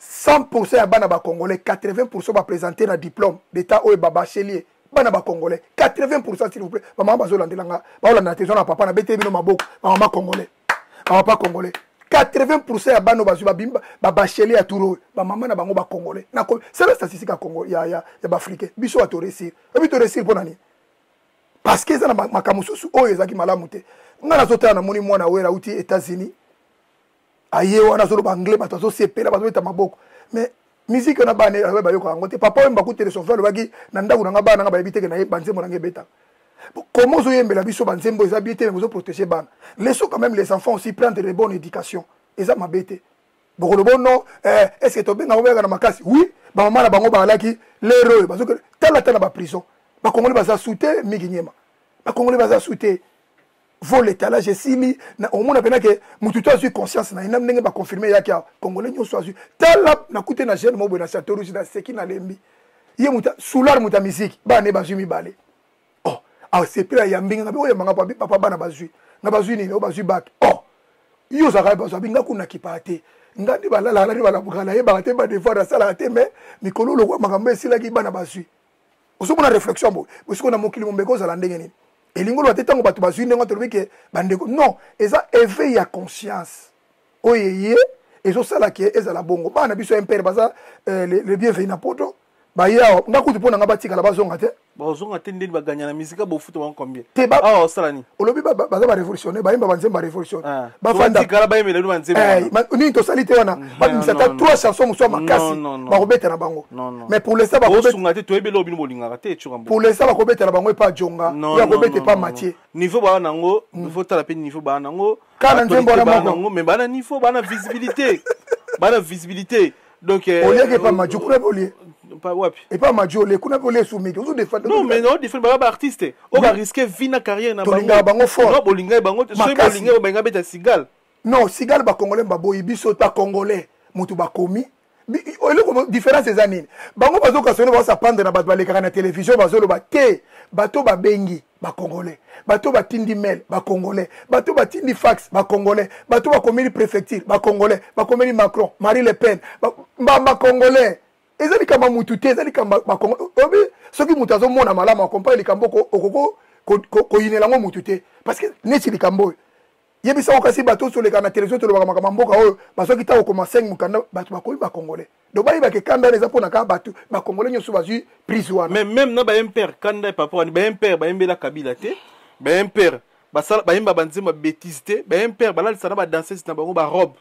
100% ya bana ba congolais 80% ba présenter na diplôme d'état oyo ba bachelier bana ba congolais 80% s'il vous plaît maman bazolandelanga baolanda na tezo na papa na bete bino maboko maman congolais papa congolais 80% ya bano bazwa bimba ba bachelier ya turo ba maman na bango ba congolais na c'est la statistique ya Congo ya ba africain biso a to réussir et to réussir pour nani parce que ça na makamususu oyo ezaki malamu te ngana zotana na moni mwana wera uti États-Unis aye wana zolo ba anglais ba to sepela ba beta maboko mais musique na bane ba yoko ngote papa wemba kutere son frère baki na ndaku na bana nga ba ebiteke na banzembo na ngebeta comment zo yembela biso banzembo eza bien te mais zo protéger bana laissons quand même les enfants aussi prendre de bonne éducation eza mabete bokolo bono est-ce que tobenga obeka na makasi oui ba mama na bango ba laki lero bazo tala tala ba prison ba congolais baza souté migi nyema ba congolais baza souté vol étalage sili na omona pena ke mutu to azui conscience na ina ndenge ba confirmer yaki congolais nyoso azui tala na kute na jeune mo na chateau rouge na seki na lembi ye muta soulard muta musique ba ne bazui mi balé oh c'est pire ya mbinga ngabe oyamba ngapa papa bana bazui na bazui nini o bazui bac oh yo za ka bazui binga kuna kipate ngandi balala ni balabukala ye ba te ba devoir sala te mais mikolo lo kwa makambo esila ki bana bazui osomona réflexion bo osiko na mokili mombeko za ndenge nini elingolo batetango bato bazui ndenge tolobi ke bandeko non eza éveil ya conscience oyeye ezosala ke ezala bongo bana biso impere baza le bienvenu na poto baya ngakuti pona nga batika la bazonga te bazonga te ndeni baganya na musique bo futa ba combien ah osala ni olobi baza ba révolutionner bayimba banzemba révolution ba fanda kala ba yemela ba nzemba ni to salite wana ba misata 3 chansons muso makasi ba robeta na bango mais pour les ça ba robeta sunga te to ebelo bino bolinga te chukambo pour les ça ba robeta na bango pa jonga ya robeta pa Mathieu niveau ba nango il faut tala pe niveau ba nango kana nzembo na bango mais bana niveau bana visibilité bana visibilité donc olié pas Mathieu kuna olié pas wapi et pas Majole kuna ko les soumiki ozo défendre non mais non défendre ba artiste on va risquer vie na carrière na bango fort non bolinga bango so bolinga ba ngabeta sigal non sigal ba congolais ba boyi biso ta congolais mutu ba komi ole ko différence za nini bango bazo kasone ba sa pendre na bato baleka na télévision bazo lo ba te bato ba bengi ba congolais bato ba tindi mail ba congolais bato ba tindi fax ba congolais bato ba komeli préfecture ba congolais ba komeli Macron Marie Le Pen ba congolais ezali kama mutu te ezali kama bakongo obi soki mutu azomona malamu akompagne likambo okoko koyinela ngo mutu te parce que neti likambo yebisa okasi bato soleka na télévision tolobaka makambo mboka oyo basoki ta okoma 5 mukanda bato bakoyi bakongolais donc bayibaka kanda eza mpona kaka bato bakongolais nyonso bazwi prise wana mais même na baimpere kanda papa wani baimpere bayembela kabila te baimpere basala bayemba banzema bêtise te baimpere balalisa na badanseuse na bango barobe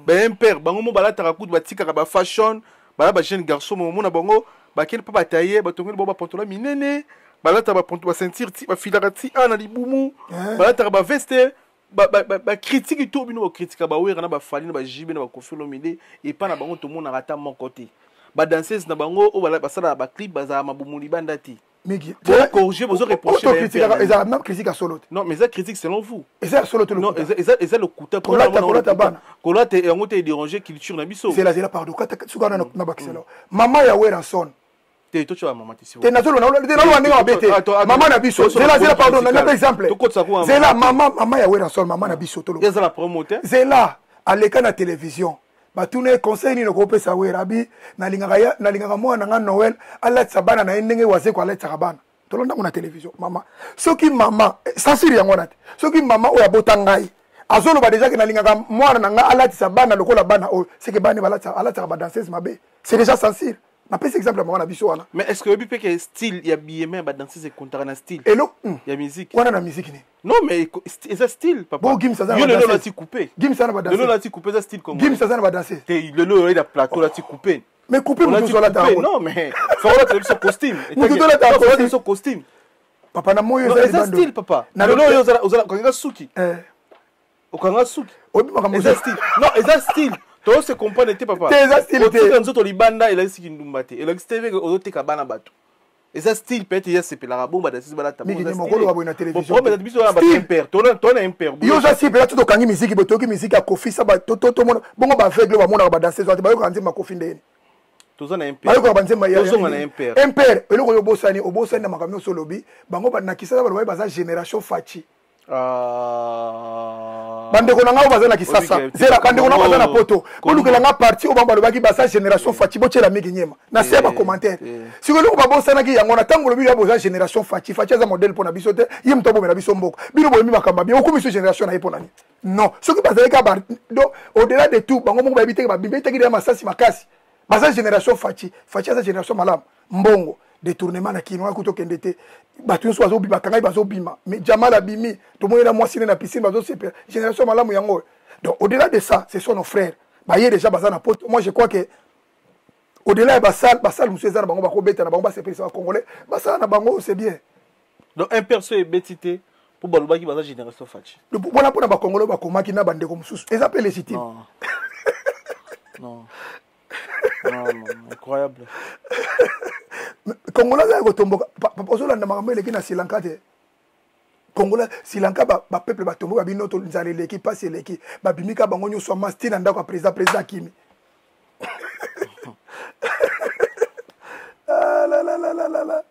baimpere bango mo balataka kutu batikaka bafashion bala ba jeune garçon mo na bango ba kel pa batailler ba tongeli ba pantalon minene bala ta ba pantalon ba ceinture ti ba filaka ti ana libumu bala ta ba veste ba critique tout bino ba critique ba wera na ba fali na ba jibe na ba kofilo mide et pas na bango to mona rata mon côté ba danseuse na bango o bala ba sala ba clip ba za mabumu libanda ti Miki, vous corrigez, vous reprochez. Ils ont même critique à solo. Non, mais ça critique selon vous. Et ça solo tout le non, et ça le coûte. Colate et on est dérangé culture nabiso. C'est la pardon. Quand tu as na bakiselo. Maman ya wera son. T'es toi tu as maman ici. T'es nazolo na na bete. Maman na biso. C'est la pardon, na un exemple. C'est là maman ya wera son, maman na biso tolo. C'est la promoteur. C'est là à l'écran na télévision. Batune conseil ni noko pesa wera bi na lingaka mwana nga Noël ala tsabana na ndenge waze kwa ala tsabana tolonda na télévision mama soki mama sansiri yango nate soki mama oya botangai azolo ba déjà que na lingaka mwana nga ala tsabana lokola bana o c'est que bana bala ala tsaba danseuse mabe c'est déjà sansir na pese exemple mama na biso wana mais est-ce que obi pe que style ya bien même ba danseuse et contrat na style et lo ya musique wana na musique ni non mais c'est style papa bon Gims ça le lo là ti coupé Gims ça na ba danser le lo là ti coupé ça style comme Gims ça na ba danser le lo il a plateau là ti coupé mais coupé mon sur la table non mais faut là son costume mon tout là ta son costume papa na moyo ça style papa le lo yo za kanga suki okanga suki obi makambo ça style non ça style to se comprendre te papa ça style te quand nzoto libanda il a siki ndumba te il a steve ozoteka bana bato et ça style peut-être il c'est la bomba dans ces balata mais il mokolo wa na télévision bon mais biso na ba impère to na impère yo ça si peut-être to kangi musique botoki musique ya Kofi ça ba to mona bongo ba aveugle ba mona ba danser zo ba yo kanzi ma Kofi ndeni to za na impère ba yo ba nzema ya to na impère eloko yo bosani na makamyo so lobi bango ba nakisa ba ba za génération fachi bandeko na ngao bazana kisasa zela bandeko na bazana poto olukela nga parti obamba lobaki basa génération fachi bochela miki nyema na seba commentaire siko loko babosana ki yango na tango lobi ya boza génération fachi za modèle pona biso te yim to bomela biso mboko bino boyemi makamba bien okumiso génération na yepona ni non soki bazali ka bar do au-delà de tout bango moko babite ba bimbe tekile masasi makasi basa génération fachi za génération malam mbongo détournement na kino akuto kendete batu so azo bima kangai bazo bima mais Jamal bimi to moyena mwasi na piscine bazo seper génération malamu yango donc au-delà de ça ce sont nos frères ba yé déjà bazana pote moi je crois que au-delà basal monsieur zana bango bako beta na bango ba seper ça congolais basala na bango c'est bien donc un perso est betité pour balobaki baza génération fachi le voilà pour na ba congolais ba komaki na bande comme sous ils appellent légitime Non. Non, incroyable. Congolais za kotomboka ozolanda makambo eleki na Sri Lanka te. Congolais Sri Lanka ba peuple batomboka binoto nzala eleki pasi eleki babimika bango nyonso masti na ndako ya président Kimi. La.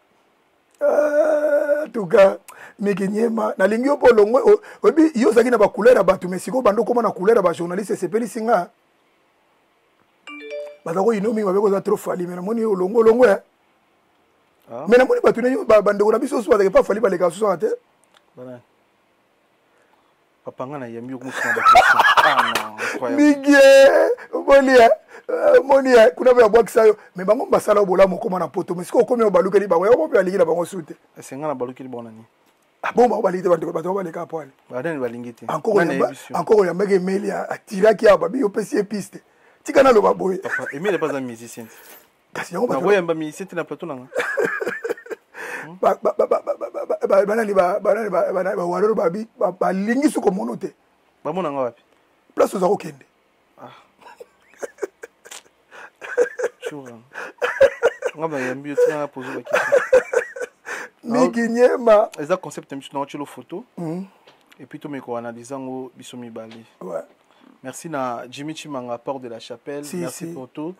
En tout cas, Mekinyema, na lingi opo longo, obi yo zaki na ba couleur ba tu mesiko bando koma na couleur ba journaliste c'est peli singa. Ba ko inomi ba ko za trop fali mais na moni longo eh. Mais na moni ba tu ne ba bando na biso so ba pas fali ba le ka so ate. Voilà. Papa ngana yambi ko musina ba question. Ah non, incroyable. Migé, monia kuna ba bwakisa yo mais bango basala bola mokoma na poto mais siko komi obalukeli bango yo pe aliki na bango sute. Esenga na balukeli bona ni. Ah bon ba balite ba baleka poale. Ba dani balingiti. Encore ya mege mail ya atiraki aba bi opesi piste. Tika na lo ba boy. Papa Emile pas un musicien. Kasi yango ba boy mba musicien na plateau nanga. Ba waroro babi ba lingi suko monote. Ba mona nga wapi? Place za kokende. Ah. Chouran. Ngaba yambi otina poser la question. Mikinyema. Eza concept monsieur na chilo photo. Et puis to me ko analyser ngo biso mibali. Ouais. Merci na Jimmy Chimanga Port de la Chapelle. Merci pour tout.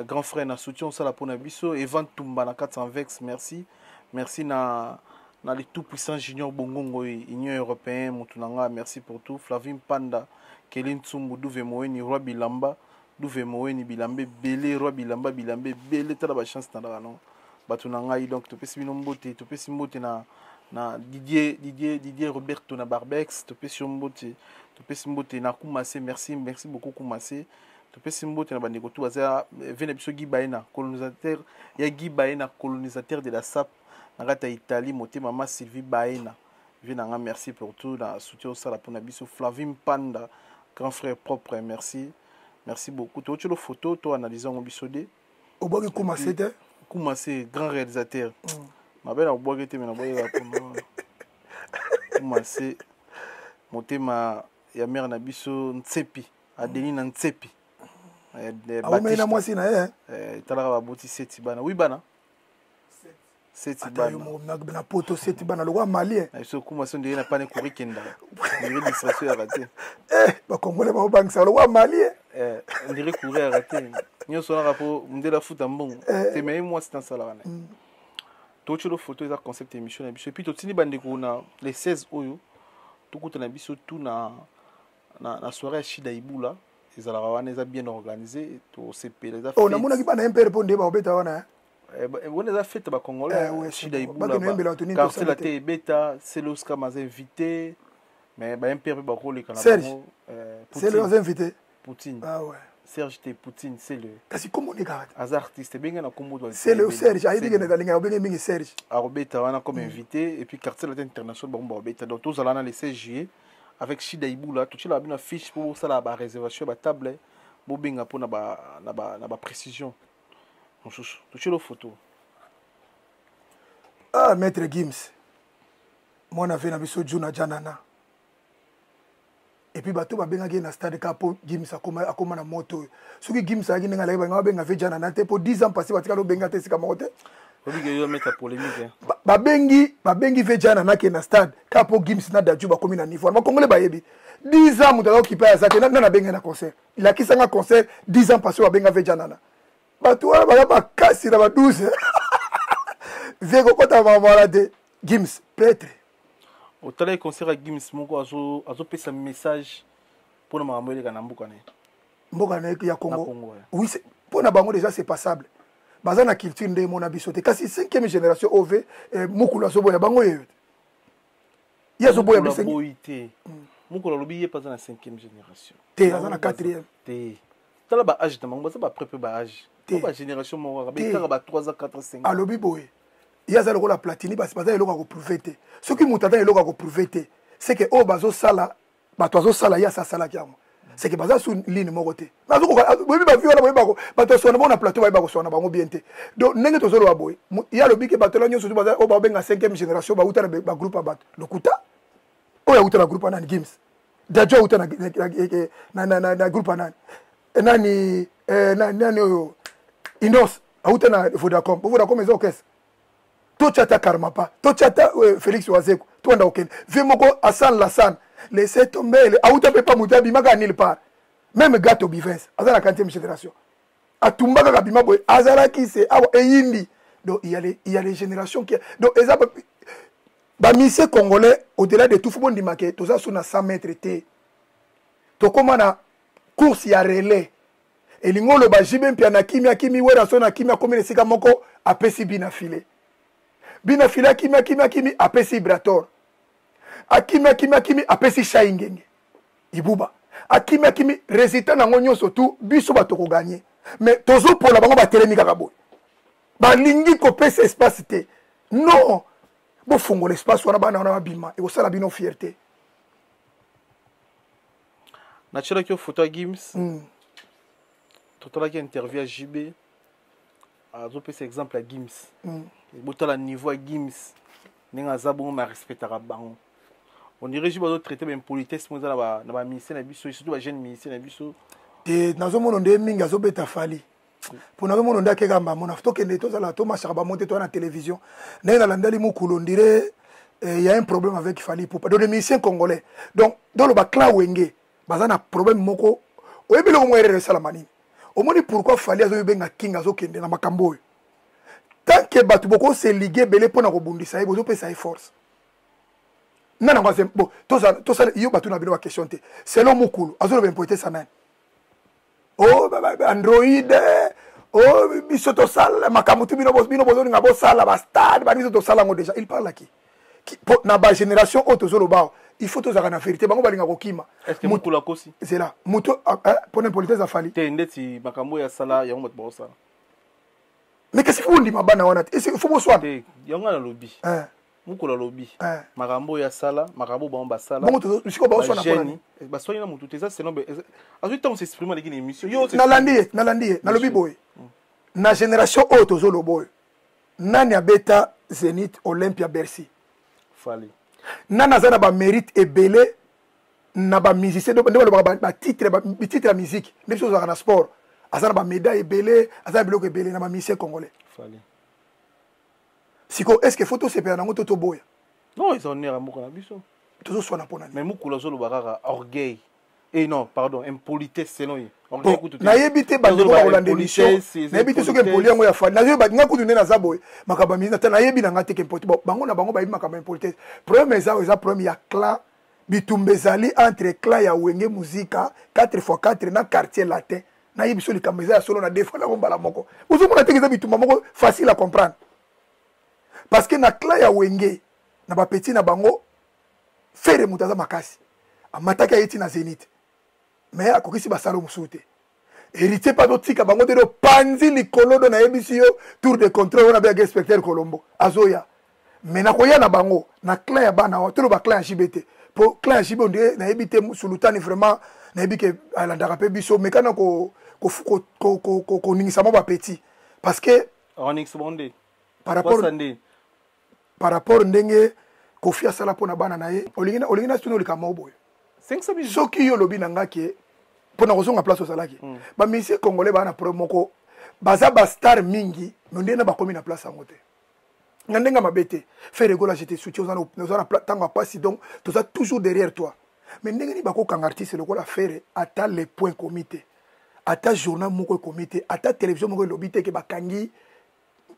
Grand frère na soutien ça la pona biso Evan Tumba na 400 Vex merci. Merci na les tout puissants junior Bongongo Union européenne mutunanga merci pour tout. Flavim Panda Kelin Tsumbu Douve Moeni Roi Bilamba Douve Moeni Bilambe Belé Roi Bilamba Bilambe Belé tala ba chance tandara non. Batunanga donc to pesi binombote to pesi mbote na Didier Roberto na Barbex to pesi mbote to pesi mbote na Kumase merci beaucoup Kumase. Topesi mbote na bandeko tu baza vena biso Guy Baena colonisateur ya Guy Baena colonisateur de la SAP na kata Italie motema mama Sylvie Baena vena nga merci pour tout na soutien au sala pona biso Flavim Panda grand frère propre merci beaucoup to chelo photo to analyser ngo biso de oboki Kumase grand réalisateur mabela oboki te mena boye la pona Kumase motema ya mère na biso Ntsepi Adeni na Ntsepi Aumena mwasi na ye talaka baboti seti bana oui bana seti bana na poto seti bana lokwa malien so kuma so ndena pane kurikenda ndire distraction ya raté ba kongole ba bangisa lokwa malien ndire courir ya raté nyoso na rapo ndela futa mbongo te mais moi c'est dans ça là to chilo photo eza concept émission na biso et puis to tini bande ko na les 16 oyo to kutana biso tout na soirée Shida Ibula ezalaka wana eza bien organisé to sepela eza on amona ki bana impere po ndeba obeta wana on eza fête ba congolais Shida Ibula car c'est la té beta c'est l'Oscar m'a invité mais ba impere ba rôle kana bango c'est les invités Poutine ah ouais Serge T Poutine c'est le kasi comment on est as artiste benga na kombo do c'est le Serge ayi benga na linga benga mingi Serge arobeta wana comme invité et puis quartier latin international ba obeta donc tous alana le 16 juillet avec Shida Ibula tout la une fiche pour ça la réservation ba table bo benga pour na ba précision tout la photo ah maître Gims moi na vena biso juna janana et puis bato ba benga na stade kapo Gims akoma na moto soki Gims aki ninga la ba benga ve janana te pour 10 ans passé batika lo benga te sika moto obi yo mettre polémique babengi ve janana ke na stade kapo Gims na daju ba komi na niveau ba congolais ba yebi 10 ans muta occupé ya zate na benga na concert il a kisanga concert 10 ans passé ba benga ve janana bato wala ba kasi na ba 12 vego kota ba mala de Gims prêtre au télé concert à Gims moko azo pesa message pour na mambo eleka na mboka na ya Congo oui c'est pour na bango déjà c'est passable baza na culture nde mona biso te kasi 5e génération OV mukulu azoboya bango yeyo ya zoboya biso boité mukulu lobi ye pas na 5e génération te aza na 4e te tala ba âge de bango ba prépa ba âge ba génération mo ba ba 3 ans 4 ans 5 ans alobi boye ya za lokola platini basi baza eloko ko prouver te soki mutata eloko ko prouver te c'est que o bazo sala bato azo sala ya sa sala kiamo c'est que baza sous ligne moko te bazo ko bobi ba vi wana bobi bako bato sona bona plateau ba bako sona bango bien te donc ndenge to zolo boy ya lobi ke bato la nyonso baza o ba benga 5e génération ba uta na ba groupe bato lokuta o ya uta na groupe nani Gims dajo uta na groupe nani nani oyo Inos auta na Vodacom ezo okesa to chata Karmapa to chata Félix Wazeko to anda okende vie moko Hassan Lassane laissez tomber auta pepa mutabi maka nulle part même Gato Bivens azala 40e génération atumbaka kabima boy azala ki c'est awa eyindi donc il y a les générations qui donc exemple ba lycée congolais au-delà de tout faut bon dimake to ça sur 100 mètres té to komana course ya relais elingo lo ba jibe mpia na kimi wera so na kimi akomele sika moko apesi bina file kimi apesi Brator akimi apesi Shaingenge ibuba akimi résultat nango nyonso tout biso batoko gagner mais tozo pour la bango ba telemi kaka boy ba lingi ko pesa espace te non bo fungo l'espace wana bana wana bima e ko sala bino fierté na chela ki photo ya Gims totalaki interview à JB azopesa exemple ya Gims botala niveau ya Gims ndenge aza bongo ma respectaka bango on dirait que bazo traiter impolitesse mo na ba ministère na biso surtout ba jeune ministère na biso te nazomona nde mingi azobeta fali pour nazomona nde akekamba mona tokende tozala tomashaka bamonte to na télévision ndenge nalandali mokulu on dirait il y a un problème avec Fali Poupa donc les musiciens congolais donc dans le baclan wenge baza na problème moko oyebile ko moyere salamani omoni pourquoi Fali azobenga king azokende na makambo oyo tant que batu boko se liguer belé pona ko bundisa e bozo pesa force nana ngwa bon toza yo batu na bino ba question te selon mokulu azoloba impoté sa nani oh Android oh biso to sala makamutu bino bozo nga bo sala ba stade ba biso to sala ngo déjà il parle qui na ba génération auto zoloba il faut tozaka na vérité bango balinga kokima est-ce que mokulu akosi c'est là moto pour impolitesse a Fali te ndeti makambo ya sala yango moto ba sala mais qu'est-ce qu'il faut ndima bana wana est-ce qu'il faut bonsoir te yango na lobby mokulu a lobby makambo ya sala makambo bango ba sala bongo to siko ba bonsoir na pona ba soigner na mutu te ça c'est non azu temps s'exprimer dans une émission yo nalandi na lobby boy na génération auto zolo boy nani abeta Zénith Olympia Bercy Fali nana zana ba mérite ebele na ba musicien ba titre ya musique même chose na sport azana ba médaille ebele azana biloko ebele na ba musicien congolais Fali siko est-ce que photo se pena ngo to boya non ils sont nera moko na biso tozo sona pona mais mokulu zolo bakaka orgueil et non pardon impolitesse selon lui na yebite ba ngo Hollande émission na yebite soke poli yango ya Fali na yeba nga kutu nena za boy makaba mina ta na yebi na ngate ke impolitesse bango na bango ba yebi makaba impolitesse problème eza problème ya clan bitumbezali entre clan ya wenge muzika 4x4 na quartier latin na yebi so likambo eza ya solo na defa na mbala moko uzomona tekeza bitumba moko facile à comprendre parce que na clan ya wenge na ba petit na bango fere mutaza makasi amataka yeti na Zénith mais akokisi basalo musute héritier pas dotika bango de panzi likolo do na yebisi yo tour de contrôle on a bien inspecteur Colombo azoya mais na koya na bango na clan ya bana wa tolo ba clan ya JBT pour clan ya JB on dit na yebite sulutani vraiment na yebike alandaka pe biso mais kana ko ningisa mo ba petit parce que Onyx Bondé par rapport ndenge Kofi asala pona bana na ye olingina stuno likamo boyo 500 000 soki yo lobi nanga ke pona kozonga place osalaki ba musicien congolais bana promoko baza ba star mingi ndena ba komi na place yango te ndenga mabete faire regola j'étais soutien aux ana tanga pasi donc tout ça toujours derrière toi mais ndenge ni bako kanga artiste le kola faire ata les points comité ata journal moko comité ata télévision moko lobi te ke bakangi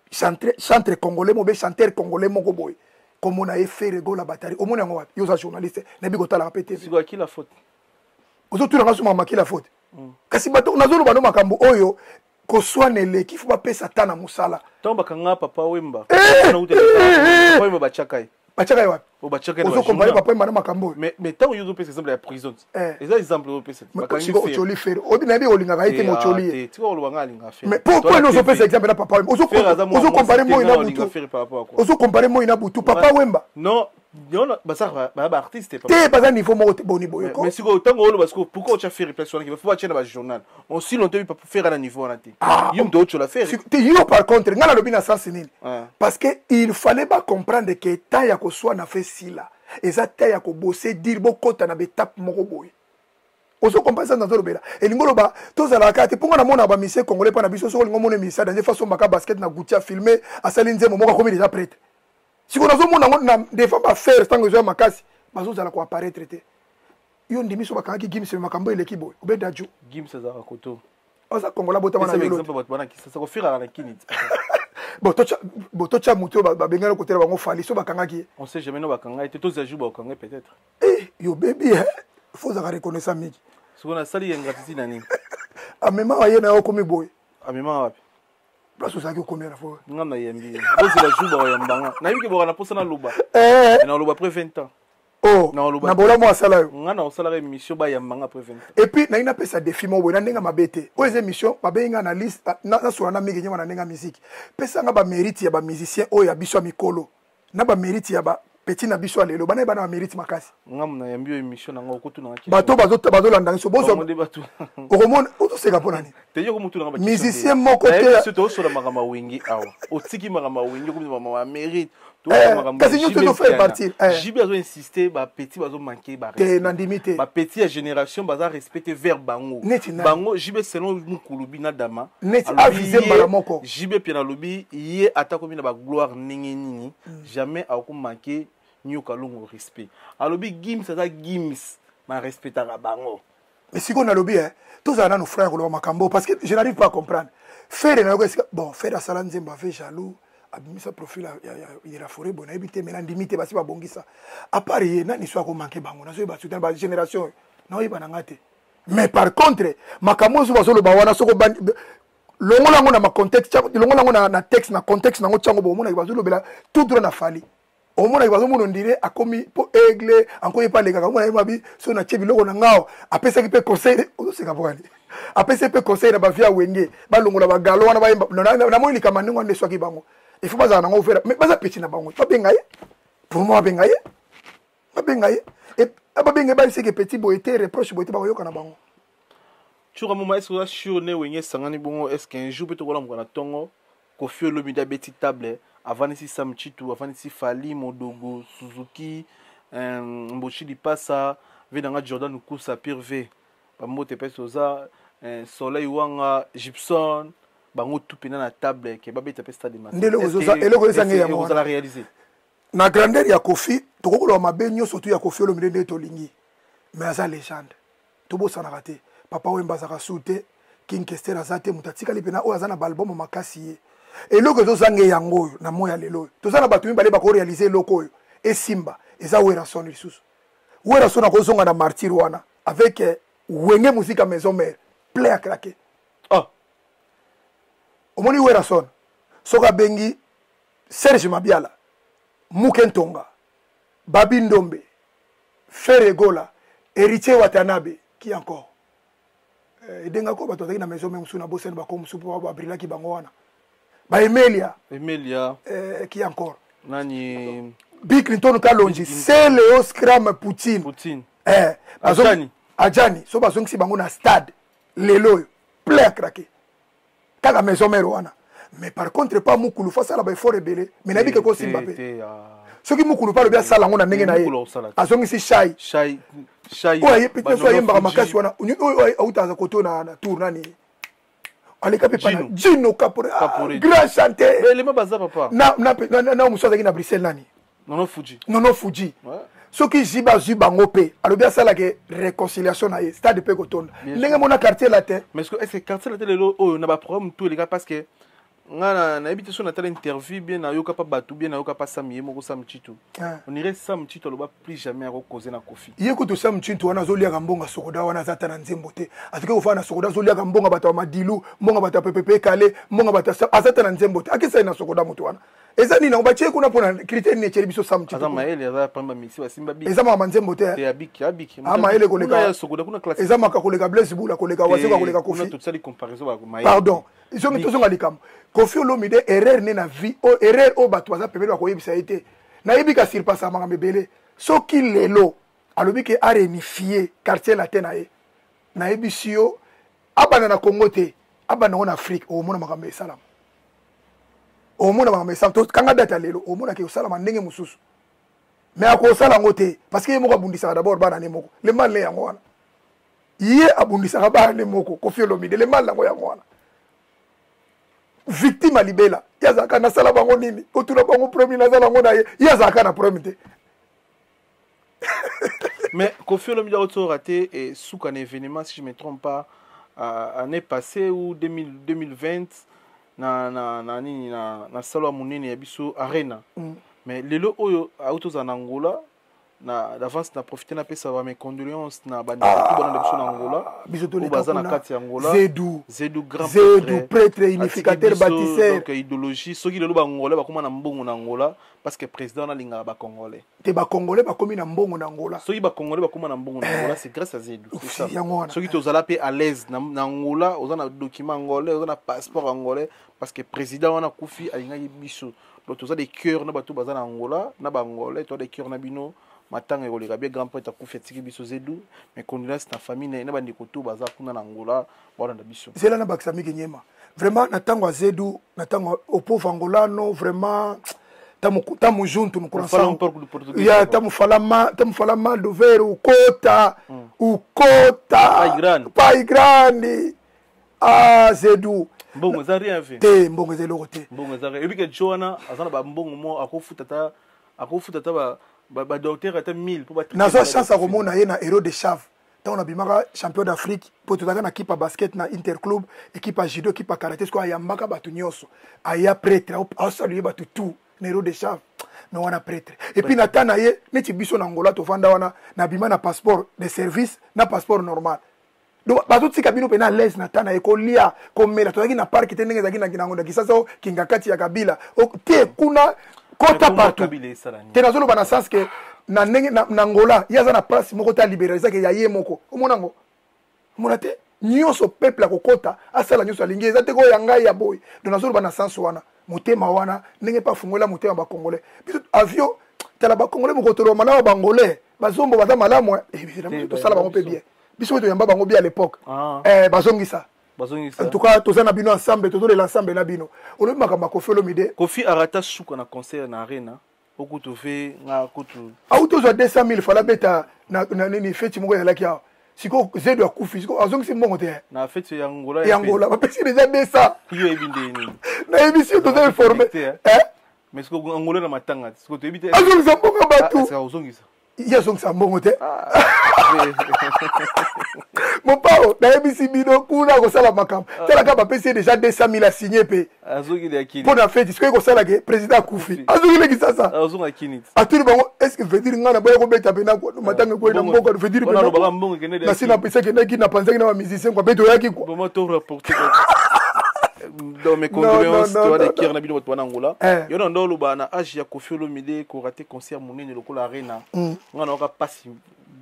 chanteur congolais mo be chanteur congolais moko boy comme on a fait regola batari au moins ngwa yo za journaliste na bi kotala répéter c'est quoi qui la faute ozotura nga suma maki la faute kasi bato nazolo bano makambo oyo ko soane le ki faut pas pesa tana musala tomba kanga papa Wemba na utela Wemba bachakai wapi o bachakai ozo comparer papa Wemba na makambo mais tant yo pesa exemple ya prison exemple yo pesa bakangi ocholi faire odina bi olinga ka ite mocholi tu ko lobanga linga faire mais pourquoi nous on pesa exemple na papa Wemba ozo comparer moi na butu ozo comparer moi na butu papa Wemba non non basa ba artiste te pas un niveau moko boni boyo mais si ko tango lo parce que pourquoi tu as fait réflexion il faut pas na ba journal on si longtemps pas faire à niveau na te yum do tu la faire te yo par contre ngala lobi na sens nini parce que il fallait pas comprendre que ta ya ko soit na fait sila eza ta ya ko bosser dire bokota na betap moko boy ozo comprendre ça dans lobela elingo loba tozala kati ponga na mona ba mission congolais pa na biso so lingo mona mission dans façon maka basket na gutia filmer asali nzembo moko comme déjà prête si on azo mona na des fois ba faire tango zo makasi bazo zala ko apparaître te yo ndimi so bakanga Gims makambo eleki boy obeda ju Gims za koto oza kongola bota wana yolo exemple bot bana kisa ça ko fira na kinit botocha muto ba bengana ko tela bango fali so bakanga ki on sait jamais no bakanga ete to za ju ba bakanga peut-être yo baby faut ça reconnaître miki so na sali ngati nani amema waye na yokomi boy amema wapi place ça ki komi na fo ngana yembi bozi la juba wa yambanga na yiki bo na posa na luba na luba après 20 ans oh na bola mo asala yo ngana osala émission ba yambanga après 20 ans et puis na ina pesa défi mo boy na ndenga mabete o les émissions ba benga na liste na so na migi nyama na ndenga musique pesa nga ba mérite ya ba musicien o ya biso mikolo na ba mérite ya ba petit na biso lelo bana bana mérite makasi ngam na yambi émission na ngo kutu na ki bato bazo landa so bozo o komona o to seka pona ni te yo mutu na ba musicien moko te c'est to so la magama wingi awa o tiki magama wingi ko mama mérite kasi nyoto to faire partir jibi azo insister ba petit bazo manquer ba te na limité ba petit ya génération baza respecter vers bango bango jibe selon mukulubi na dama aviser mbala moko jibe pia na lobi ye atako mina ba gloire ningi nini jamais ako manquer nyoka longo respect alobi Gims ata Gims ma respectera bango mais si on a lobby tous à nos frères ou makambo parce que je n'arrive pas à comprendre faire na bon faire à sala nzemba fait jaloux abimisa profil il a foré bon habité mais limité basi ba bongisa à part na ni soit ko manquer bango na so ba soutenir ba génération na oyiba na ngate mais par contre makambo so bazo lo ba wana soko longola ngo na ma contexte longola ngo na texte na contexte na ngo tsango bo mona bazo lo bela tout droit na fali au moins il va nous dire a commis pour aigle encore il pas les gars comme on a dit sur na chebi loko na ngao après ça qui peut conseil on sait pas après ça peut conseil na ba via wenge ba longola ba galo wana ba na mo ni kama ningo ne swaki bango il faut pas za na ngo faire mais ba za petit na bango pas bengaye pour moi bengaye pas bengaye et ba bengaye ba c'est que petit boy était reproche boy était ba yoka na bango tu moment est-ce que sur ne wenge sangani bongo est-ce qu'un jour peut to kola mwana tongo ko fio lo media beti table avant ici Sam Chitu, avant ici Fali, Modogo, Suzuki, Mbochi Lipasa, Venanga Jordan Ukusa, Pirve, Bambo Tepesoza, Soleil Wanga, Gibson, Bango tout pena na table, qui est babé tapesta de matin. Vous allez réaliser. Na grandeur ya Kofi, toko lo mabenyo surtout ya Kofi lo mende tolingi. Mais asa légende. Tobo sana raté. Papa Wemba zaka soute, King Kester azate mutatika lipena o azana balbum makasi. Et loko tozange yango na moya lelo tozana batu mibale ba ko réaliser loko et Simba eza Werason lisusu Werason na kozonga na martyr wana avec wenge musique à maison mère play à craquer ah omoni Werason soka bengi Serge Mabiala Mukentonga Babi Ndombe Feregola Héritier Watanabe qui encore edenga ko bato na maison mère musuna bosen ba ko musupu ba brilla ki bango wana ba Emilia qui encore nani Bill Clinton Kalonji c'est Léo Scram Poutine Adjani so ba zongi si bango na stade lelo plein à craquer kaka maison mère wana mais par contre pas mukulu face à la ba fort rebelle mais na bike ko Simba pe ce qui mukulu pas le bien sala ngona ndenge na ye azongi si shy oye peut-être so yemba makasi wana auta za koto na tour nani allez capé pas Gino Capore grand chanteur les ma baza papa na muso azaki na Bruxelles nani Nono Fuji ce qui jiba ngope alors bien ça la réconciliation na stade pe kotonda ndenge mona quartier latin mais est-ce que quartier latin lelo o na ba problème tous les gars parce que ngana na habité sur na telle interview bien na yoka pa batu bien na yoka pa Samiye moko Sam Chitu on irait Sam Chitu loba plus jamais à causer na Kofi yeko to Sam Chitu wana zolia kambonga sokoda wana zata na nzembo te atike ko fana sokoda zolia kambonga bato madilu mbonga bato pepepe kale mbonga bato azata na nzembo te akisa na sokoda mutu wana ezani na bache kuna pona critère ne cheli biso Sam Chitu azama ele aza pamba mixi wa Simba bi ezama manzembo te ya biki ama ele koleka sokoda kuna classe ezama ka koleka Blaise Bula koleka waseka koleka Kofi kuna tout comparaison ba maele pardon ils ont mis tous likam Kofi Olomide erreur ne na vie erreur o bato baza pemelo ba koyebisa été na yebika surpasse amanga mebele soki lelo alobi ke a réunifier quartier latin na yebisio abana na Congo te abana na Afrique o mona makambe salam o mona makambe salam to kanga data lelo o mona ke salama ndenge mususu mais ako sala ngote parce que moko bundisa d'abord bana ne moko le mal le yango wana ye abundisaka bana moko Koffi Olomide le mal nango ya mwana victime alibela yazaka na sala bango nini otuna bango premier na sala ngo na ye yazaka na premier te mais Koffi Olomide a aussi raté et sous un événement si je me trompe pas année passée ou 2020 na salo munene ya biso arena mais lelo oyo autos en Angola na d'avance na profiter na pesa ba mes condoléances na bandi bana de biso na Angola biso to le baza na kati ya Angola Zedou grand prêtre unificateur bâtisseur donc idéologie soki lelo ba Angola ba koma na mbongo na Angola parce que président na linga ba congolais te ba congolais ba komi na mbongo na Angola soki ba congolais ba koma na mbongo na Angola c'est grâce à Zedou c'est ça soki to zala pe à l'aise na Angola oza na document angolais oza na passeport angolais parce que président wana kufi alinga biso donc toza des cœurs na bato baza na Angola na ba angolais to des cœurs na bino matanga ekoleka bien grand prêtre akufi atiki biso Zedou mais condoléances na famille na bandeko to baza kuna na Angola balanda biso zela na bakisami kenyema vraiment na tango Zedou na tango au pauvre angolano vraiment tamu junto no coração ya tamu fala mal do ver ukota pai grande Zedou mbongo za rien fait te mbongo zelo te mbongo za rien et puis que Joana azana ba mbongo mo akofuta ta ba docteur ata 1000 pour battre na sa chance à komona ye na héros de chave tant on a bimaka champion d'Afrique pour tout na équipe basket na Interclub équipe judo équipe karaté ko ayambaka batu nyonso aya prêtre a saluer batu tout na héros de chave mais on a prêtre et puis na tana ye neti biso na Angola to vanda wana na bima na passeport de service na passeport normal donc bato tika bino pena l'aise na tana ekolia komela to na park tenenge zaki na kinango na kisasa kingakati ya kabila te kuna kota partout te nazolo bana sens que na ndenge na Angola yaza na place moko ta libéraliser que ya ye moko omonango monate nyonso peuple a kokota asala nyonso alingi eza te ko yanga ya boy donc nazolo bana sens wana motema wana ndenge pa fungola motema ba congolais biso avion tala ba congolais moko to malamu ba angolais bazombo baza malamu évidemment to sala bango pe bien biso to yamba bango bien à l'époque bazongisa en tout cas tous en bino ensemble tous l'ensemble na bino on makamba makamba Koffi Olomide Koffi arata suka na concert na arena okutu fe nga kutu auto zo 200,000 fala beta na nini feti moko ezalaki awa siko Zedou akufi siko azongisi mbongo te na feti ya Angola ba pesi déjà 200 yo ebinde ni na émission to za informer mais siko Angola na matanga siko to ebite azongisa mbongo batu est-ce azongisa iya zongisa mbongo te mon pao na ebisi bino kuna ko sala makambo tela ka ba pesi déjà 200,000 à signer pe azoki le akini pour na fête siko ko sala ke président akufi azoki le kisasa azonga akini aturi bango est-ce que veut dire ngana boya ko beta pena ko matanga ko na mbongo veut dire pena na mbongo kene na sina pesa kene ki na panza kene ba musicien ko beto yaki ko bon to rapporter dans mes condoléances toi de qui na bino to na Angola yo na ndolo ba na age ya Koffi Olomide ko raté concert monene lokola arena ngana oka passe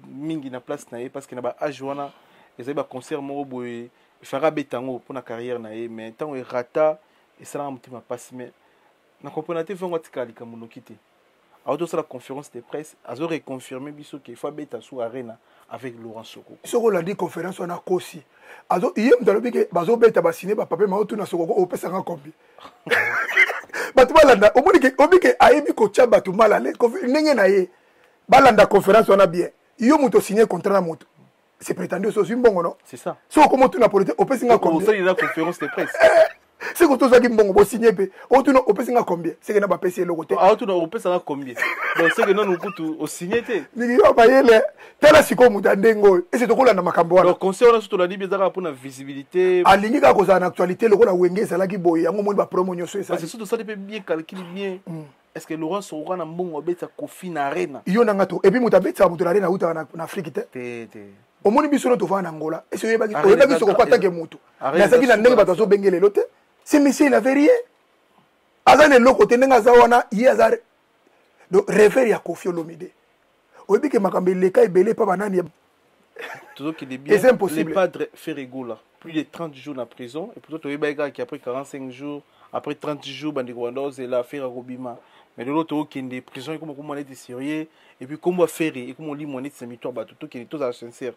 mingi na place na ye parce que na ba age wana ezali ba concert moko boye fera betango pour na carrière na ye mais tant rata et ça la mutima passe mais na comprendre te vango tikali kamuno kité auto sur la conférence de presse azo reconfirmer biso que faut beta sous arena avec Laurent Sokoko soko la dit conférence on a kosi azo yem dalobi ke bazo beta ba signer ba papier ma auto na Sokoko o pesa kombi batu balanda obi ke ayebi ko tia batu malale ndenge na ye balanda conférence on a bien yo muto signer contrat na moto c'est prétendu aussi mbongo non c'est ça so comment tu na politique o pesa combien c'est la conférence de presse c'est que tout ça qui mbongo bo signer pe o tu no o pesa combien c'est que na ba pesa le côté ah tu no o pesa combien donc c'est que non nous kutu o signer te ni yo ba yele tala siko mutandengo et c'est to kola na makambo wana donc conseil on a surtout la dit bizarre pour la visibilité alingi ka ko za na actualité le kola wenge sala ki boye yango moni ba promo nyoso ça c'est surtout ça peut bien calculer bien est-ce que Laurent Sokoko na mbongo beta Koffi na arena yo nanga to et puis mutabeta mutu na arena uta na Afrique te omoni biso no to va na Angola et c'est yebaki Sokoko attaque mutu na saki na ndenge bato so bengele lote c'est monsieur il avait rien azane loko te ndenge zawana ye azare donc réfère ya Koffi Olomide oyebi ke makambe leka ebele pa banani tout qui est bien c'est impossible le padre Ferregola plus de 30 jours en prison et pourtant oyebi qui après 45 jours après 30 jours bandeko wandoze la faire Robima mais de l'autre qui est prison et comme on est sérieux et puis comment faire et comment lit mon est c'est mitoire bateau qui est tout à sincère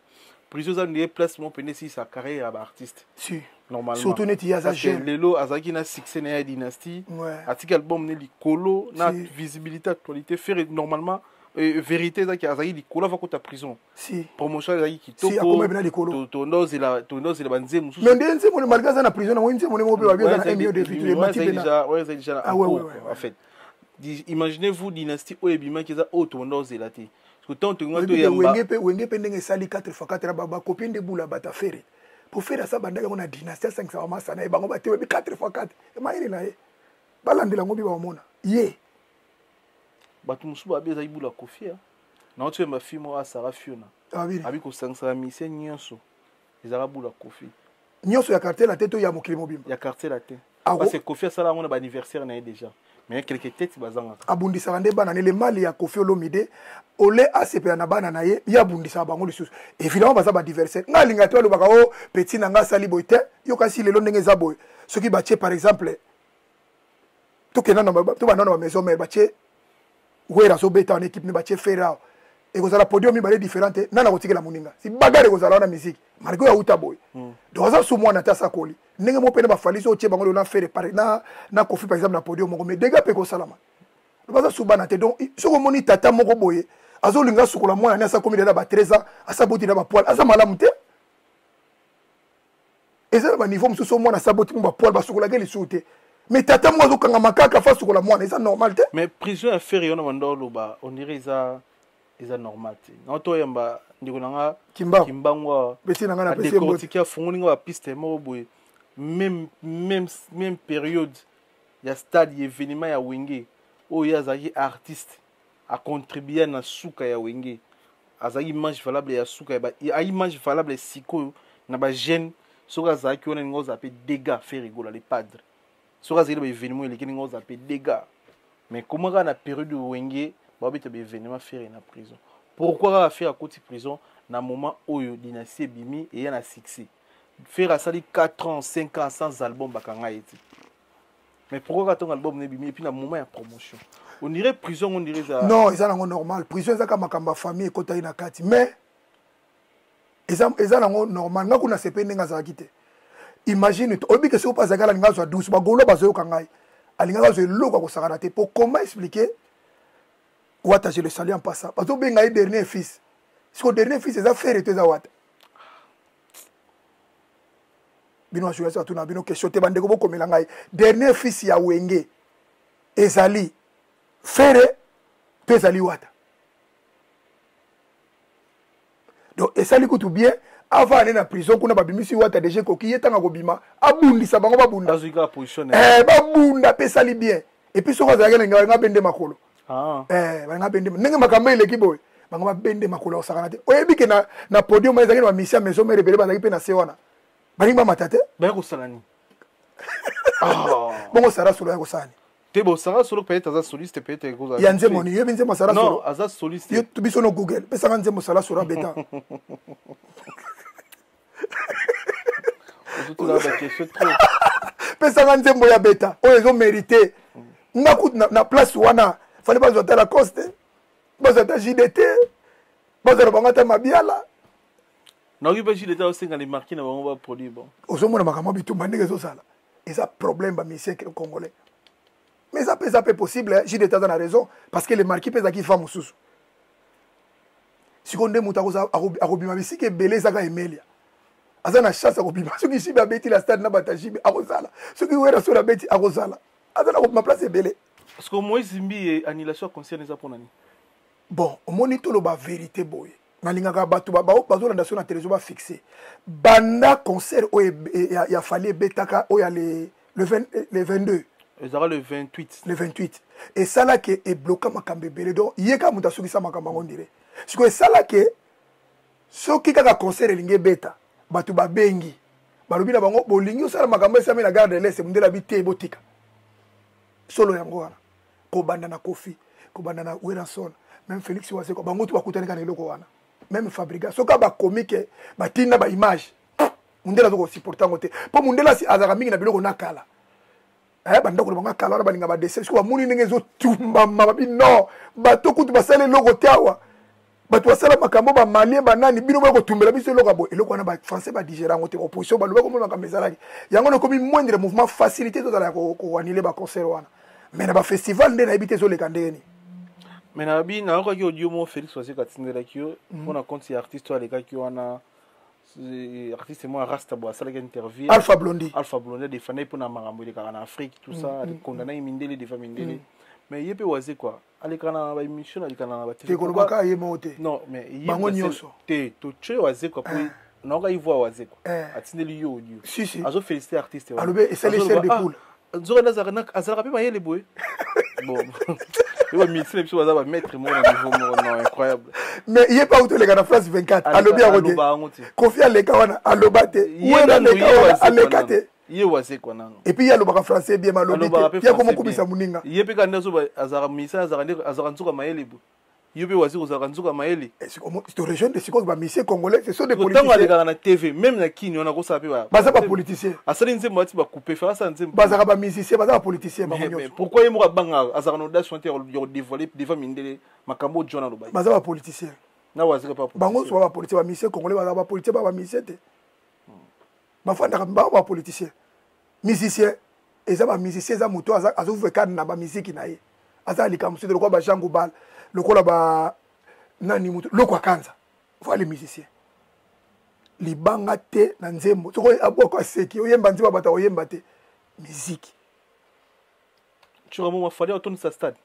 prison ça ne place mon peine si sa carrière à artiste si normalement surtout net ya za jeune lelo azaki na succès na dynastie article album ne likolo na visibilité actualité faire normalement vérité ezaki azalaki likolo ava kota prison si promotion ezalaki si akoma ebina likolo tondozela banzembo mosusu mais nde nzembo malgré aza na prison nango nzembo ndenge ope babieza na 1 million de vitre emati pena en fait imaginez-vous dynastie oyo ebimaki eza oyo tondozela te wenge mpe ndenge esali 4x4 na bakopi nde bula bata fere po fere asa bandaki yango na dynastie asangisa bamasana ye bango batewebi 4x4 emayele na ye balandela yango mbi bamona ye bato mosusu babi ezali bula kofi naoti oyemba filme oyo asara fiona abi kosangisaka misie nyonso ezalaka bula kofi nyonso ya quartier la te to ya mokili mobimba ya quartier la te parce que kofi asala yango na baanniversaire na ye déjà mais quelque tete bazangaka abundisaka nde bana ne le mali ya kofi olomide ole asepela na bana na ye ye abundisaka bango lisusu évidemment baza badiversaire nga alinga te alobaka o petit na nga asali boye te yo kasi lelo ndenge eza boye soki batie par exemple tokenda to banda na bamaison mare batie wera azobeta wana équipe ne batie fere awa ekozala podium mibale différente nana kotikela moninga si bagare ekozala wana musique malgré oyo auta boye donc aza su mwana te asakoli ndenge mo pene bafalisi otie bango lelo na fere pare na kofi par exemple na podium moko mais dega mpe ekosalama baza su bana te donc soki omoni tata moko boye azolinga sukola mwana ne asakomi dela ba 13 ans asaboti na bapoil aza malamu te eza na baniveau mosusu omwana asaboti mo bapoil basukolaki lisusu te mais tata moko azokanga makaka fa sukola mwana eza normal te mais prison ya fere yona banda oloba on dirait eza normal te na to yamba ndiko nanga kimbango beti nanga na pese mbo tikia fungoni nga piste moko boye même période ya stade événement ya wenge oyo azaki artiste a contribuer na suka ya wenge azaki image valable ya suka ya image valable siko na ba jeune soka azaki ona ngoza pe dégâts fait rigola les padres soka azaki ba événement eleki ngoza pe dégâts mais comment na période wenge babeta ba événement faire na prison pourquoi faire à côté prison na moment oyo dynastie bimi et na succès faire à sali 4 ans 5 ans sans album bakanga eti mais pourquoi ton album ne bimi et puis na moment ya promotion on dirait prison on dirait ça non ils ont normal prison ça comme makamba famille kota ina kati mais ils ont normal nga kuna sepe ndenga za kite imagine obi que si on passe à la linga zo 12 bagolo bazo kangai alinga zo loko ko sakana te pour comment expliquer Wata je le salue en passant parce que benga e dernier fils si au dernier fils ça faire et Wata bino jouer ça tout na bino question te bande ko komela ngai dernier fils ya wenge ezali fere pezali Wata donc ezali kutu bien avant aller na prison kuna babimisi Wata déjà ko ki yetanga ko bima abundisa bango babunda azika position babunda pesali bien et puis soko za nga bende makolo banga bende ndenge makambo eleki boye bango babende makolo osakana te oyebi ke na podium ezaki na mission maison mère bele bazaki pe na se wana balinga matate ba ko salani bongo sara solo ya ko sani te bo sara solo peut-être aza soliste peut-être ko za ya nzemo ni yebi nzemo sara solo non aza soliste yo to biso no Google pesa nga nzemo sara solo beta tout là ba question trop pesa nga nzemo ya beta o ezo mériter ngaku na place wana fallait pas zoter la coste pas zoter JDT pas zoter bangata mabiala na oki ba JDT o senga les marqués na bango ba produit bon ozomona makambo bitumba ndenge ezosala eza problème ba monsieur congolais mais ça peut possible JDT a raison parce que les marqués pesa ki fa mususu sikonde muta ko akobima bisike beleza ka emelia azana chance akobima soki shiba beti la stade na batajibe akozala soki wera so la beti akozala azana ko ma place belé. Parce que Moïse Zimbi annulation concerne ça pour nani. Bon, au monitor le ba vérité boy. Na lingaka batu ba bazo la na télévision ba fixé. Banda concert o ya fallu betaka o ya le 22. Ezara le 28. Le 28. Et ça là qui est bloqué makambe belé donc yeka muta soki sa makambe on dirait. Parce que ça là que soki kaka concert linge beta batu ba bengi. Balobi na bango bolingi osala makambe sa na garde l'est mundela bité botika. Solo yango wana. Ko banda na Kofi, ko banda na Weranson, même Félix Waseko bango tu bakutana kana eloko wana. Même Fabrica soka ba comique ba tinda ba image. Mundela zoko supporter ngote. Po mundela si azaka mingi na biloko nakala. Banda ko banga kala ba linga ba dessin ko muni ndenge zo tumba mababi non. Ba to kutu basale logo tawa. Ba to sala makambo ba malien ba nani bino ba ko tumbela biso logo bo eloko wana ba français ba digérer ngote opposition ba loba ko mona kamezala. Yango no komi moindre mouvement facilité to la ko annuler ba concert wana. Mais na ba festival ndé na ebité zo le kandeni. mais nabi na ko ki audio mo Félix Oise katindela kio on a compte artiste wa leka ki wana artiste moi rasta bo ça la interview Alpha Blondy des fans pour na marambo de en Afrique tout ça condamné mindele des familles mindele mais yé pe Oise quoi alekana ba émission alekana ba TV ko baka ye mote non mais bango nyoso te to tche Oise quoi pour na ka ivoire Oise quoi atindeli yo audio si azo féliciter artiste wa alobé et c'est les chaînes de poule Zora Nazarena azala pe mayele boy bon il va mixer puis ça va mettre mon niveau non incroyable mais il est pas où les gars France 24 alobi a rodé confia les gars wana alobate ou na les gars alekate yé Oise quoi nan et puis il y a le bac français bien malobi il y a comment kubisa muninga yé pe kana zo azara misa azara nzuka mayele boy yé pe Oise azara nzuka mayele c'est comme cette région de Siko ba monsieur congolais ce sont des politiciens politiciens dans la TV même na kini on a ko sape ba baza ba politiciens asali nzembo bati ba couper faire ça nzembo baza ba musiciens baza ba politiciens ba mais nyoso pourquoi yé mo banga azara no dation te yo dévoiler devant mindele makambo jona lo ba baza ba politiciens na Oise pas bango so ba politiciens ba musiciens congolais baza ba politiciens ba musiciens te ba fanda ba politiciens musiciens eza ba musiciens za muto azo vekana na ba musique na ye aza likamso de ko ba jango bal lokola ba nani mutu lokwa kanza voilà les musiciens libanga te na nzembo soko aboko seki oyemba nzimba bata oyemba te musique tu ramon ma fallait autour de sa stade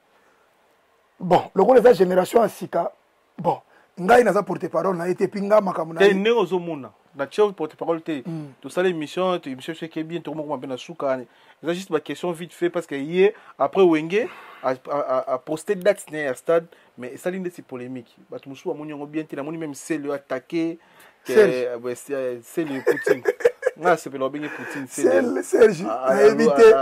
bon lokola za génération asika bon ngai naza porte parole na été pinga makamuna te ne ozomuna na chef porte parole te tout ça l'émission tu émission c'est bien tout le monde m'appelle na souka c'est juste ma question vite fait parce que hier après Wenge a posté date à stade mais ça l'une de ces polémiques batu musu wa monyo bien te na moni même c'est le attaquer c'est le Poutine na c'est le bien Poutine c'est Serge a évité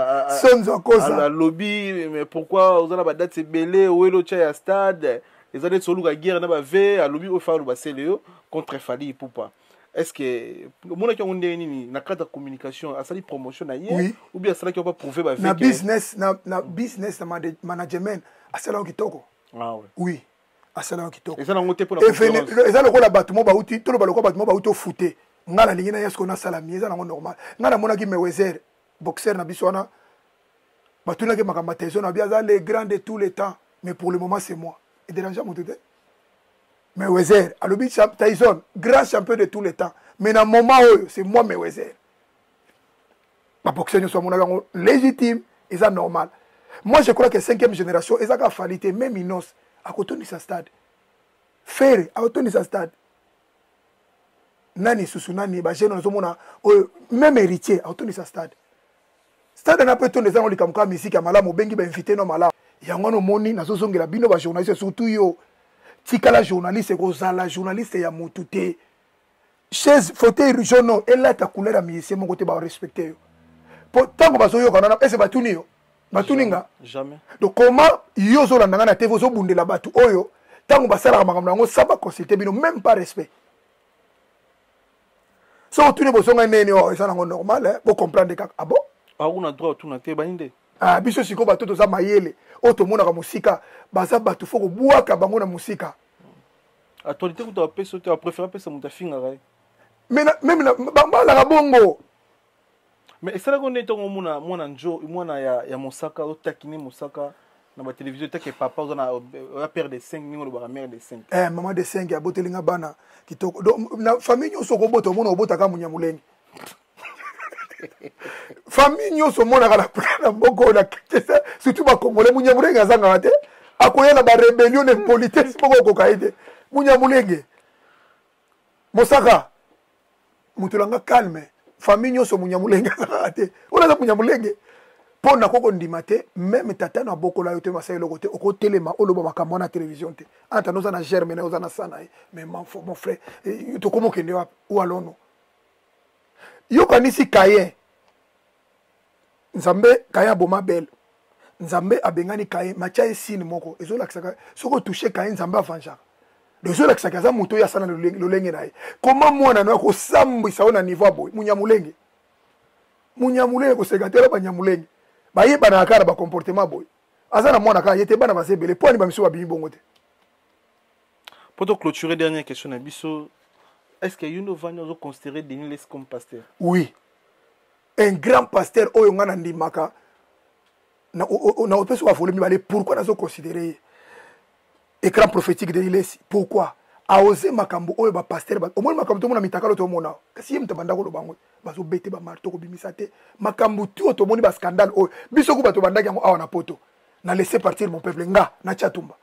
son cause la lobby mais pourquoi vous avez la date c'est belé ou le à stade les années solo la guerre na ba ve a lobby au faire ba c'est le contre Fali Poupa. Est-ce que mon qui on est ni na cadre de communication à sa promotion na hier ou bien ça qui on va prouver ba na business na business na management à cela qui toko ah ouais oui à cela qui toko et ça na ngote pour la conférence et ça le ko la battement ba uti to le ba battement ba uti fouté ngala lingi na yesko na salami ça na normal ngala mona ki Mayweather boxeur na biswana batuna ke makamba tezo na bia za les grands de tous les temps mais pour le moment c'est moi et dérangeant mon tete Mayweather, alobi Tyson, grand champion de tous les temps. Mais dans le moment où c'est moi Mayweather. Ma boxeur soit mon légitime et ça normal. Moi je crois que 5e génération, et ça a fallu même Inos à côté de sa stade. Faire à côté de sa stade. Nani Susunani, ba jeune mona même héritier à côté de sa stade. Stade n'a pas ton des gens comme quoi musique à malamu bengi ba invité no malamu. Yango no moni na zozongela bino ba journaliste surtout yo. Tikala journaliste kozala journaliste ya mutu te chaise fauteuil jaune elle ta couleur à musicien mon côté ba respecter yo pour tant que bazoyo kana ese batuni yo batuninga jamais donc comment yo zo landanga na TV zo bundela batu oyo tango basala makambo nango saba consulter bino même pas respect so tuni bosonga nene o esa nango normal pour comprendre que ah bon on a droit tout na te baninde ah biso siko bato to za mayele oto mona ka musika baza bato foko buaka bango na musika actualité ku to peso to préférer pesa muta finga rai mais même bamba la bongo mais ça la gonde to mona njo mona ya Mosaka o takini Mosaka na ba télévision take papa on a père de 5 ningo ba mère de 5 maman de 5 ya botelinga bana kitoko na famille nyoso ko boto mona obota ka munyamulenge famille nyoso mona kala na mboko na surtout ba congolais munyamulenge azanga te akoyela ba rébellion de politique boko ko kaide munyamulenge Mosaka mutulanga calme famille nyoso munyamulenge te ona za munyamulenge pona koko ndima te même tata na boko la yote masai le côté oko telema oloba makambo na télévision te anta noza na germe na oza na sana mais mon frère to komo kende wa ou alono yo kanisi kaye nzambe kaya boma belle nzambe abengani kaye macha esine moko ezola kisaka soko toucher kaye nzambe avanja ezola kisaka za moto ya sana lolenge na ye comment mwana na ko sambisa ona niveau boy munyamulenge ko segatela banyamulenge baye bana kala ba comportement boy azana mwana ka yete bana basebele poni ba miso ba bibongo te. Pour te clôturer, dernière question na biso, est-ce que Yuno Vanya vous considérez Denis Les comme pasteur? Oui. Un grand pasteur oyo ngana ndimaka na opeso wa volemi bale pourquoi nazo considérer écran prophétique de Ilesi. Pourquoi? A osé makambo oyo ba pasteur ba au moins makambo to mona mitakalo to mona kasi yem tabanda ko lobango bazo bete ba marto ko bimisate makambo tu to moni ba scandale oyo biso ko bato bandaki yango awa na poto na laisser partir mon peuple nga na chatumba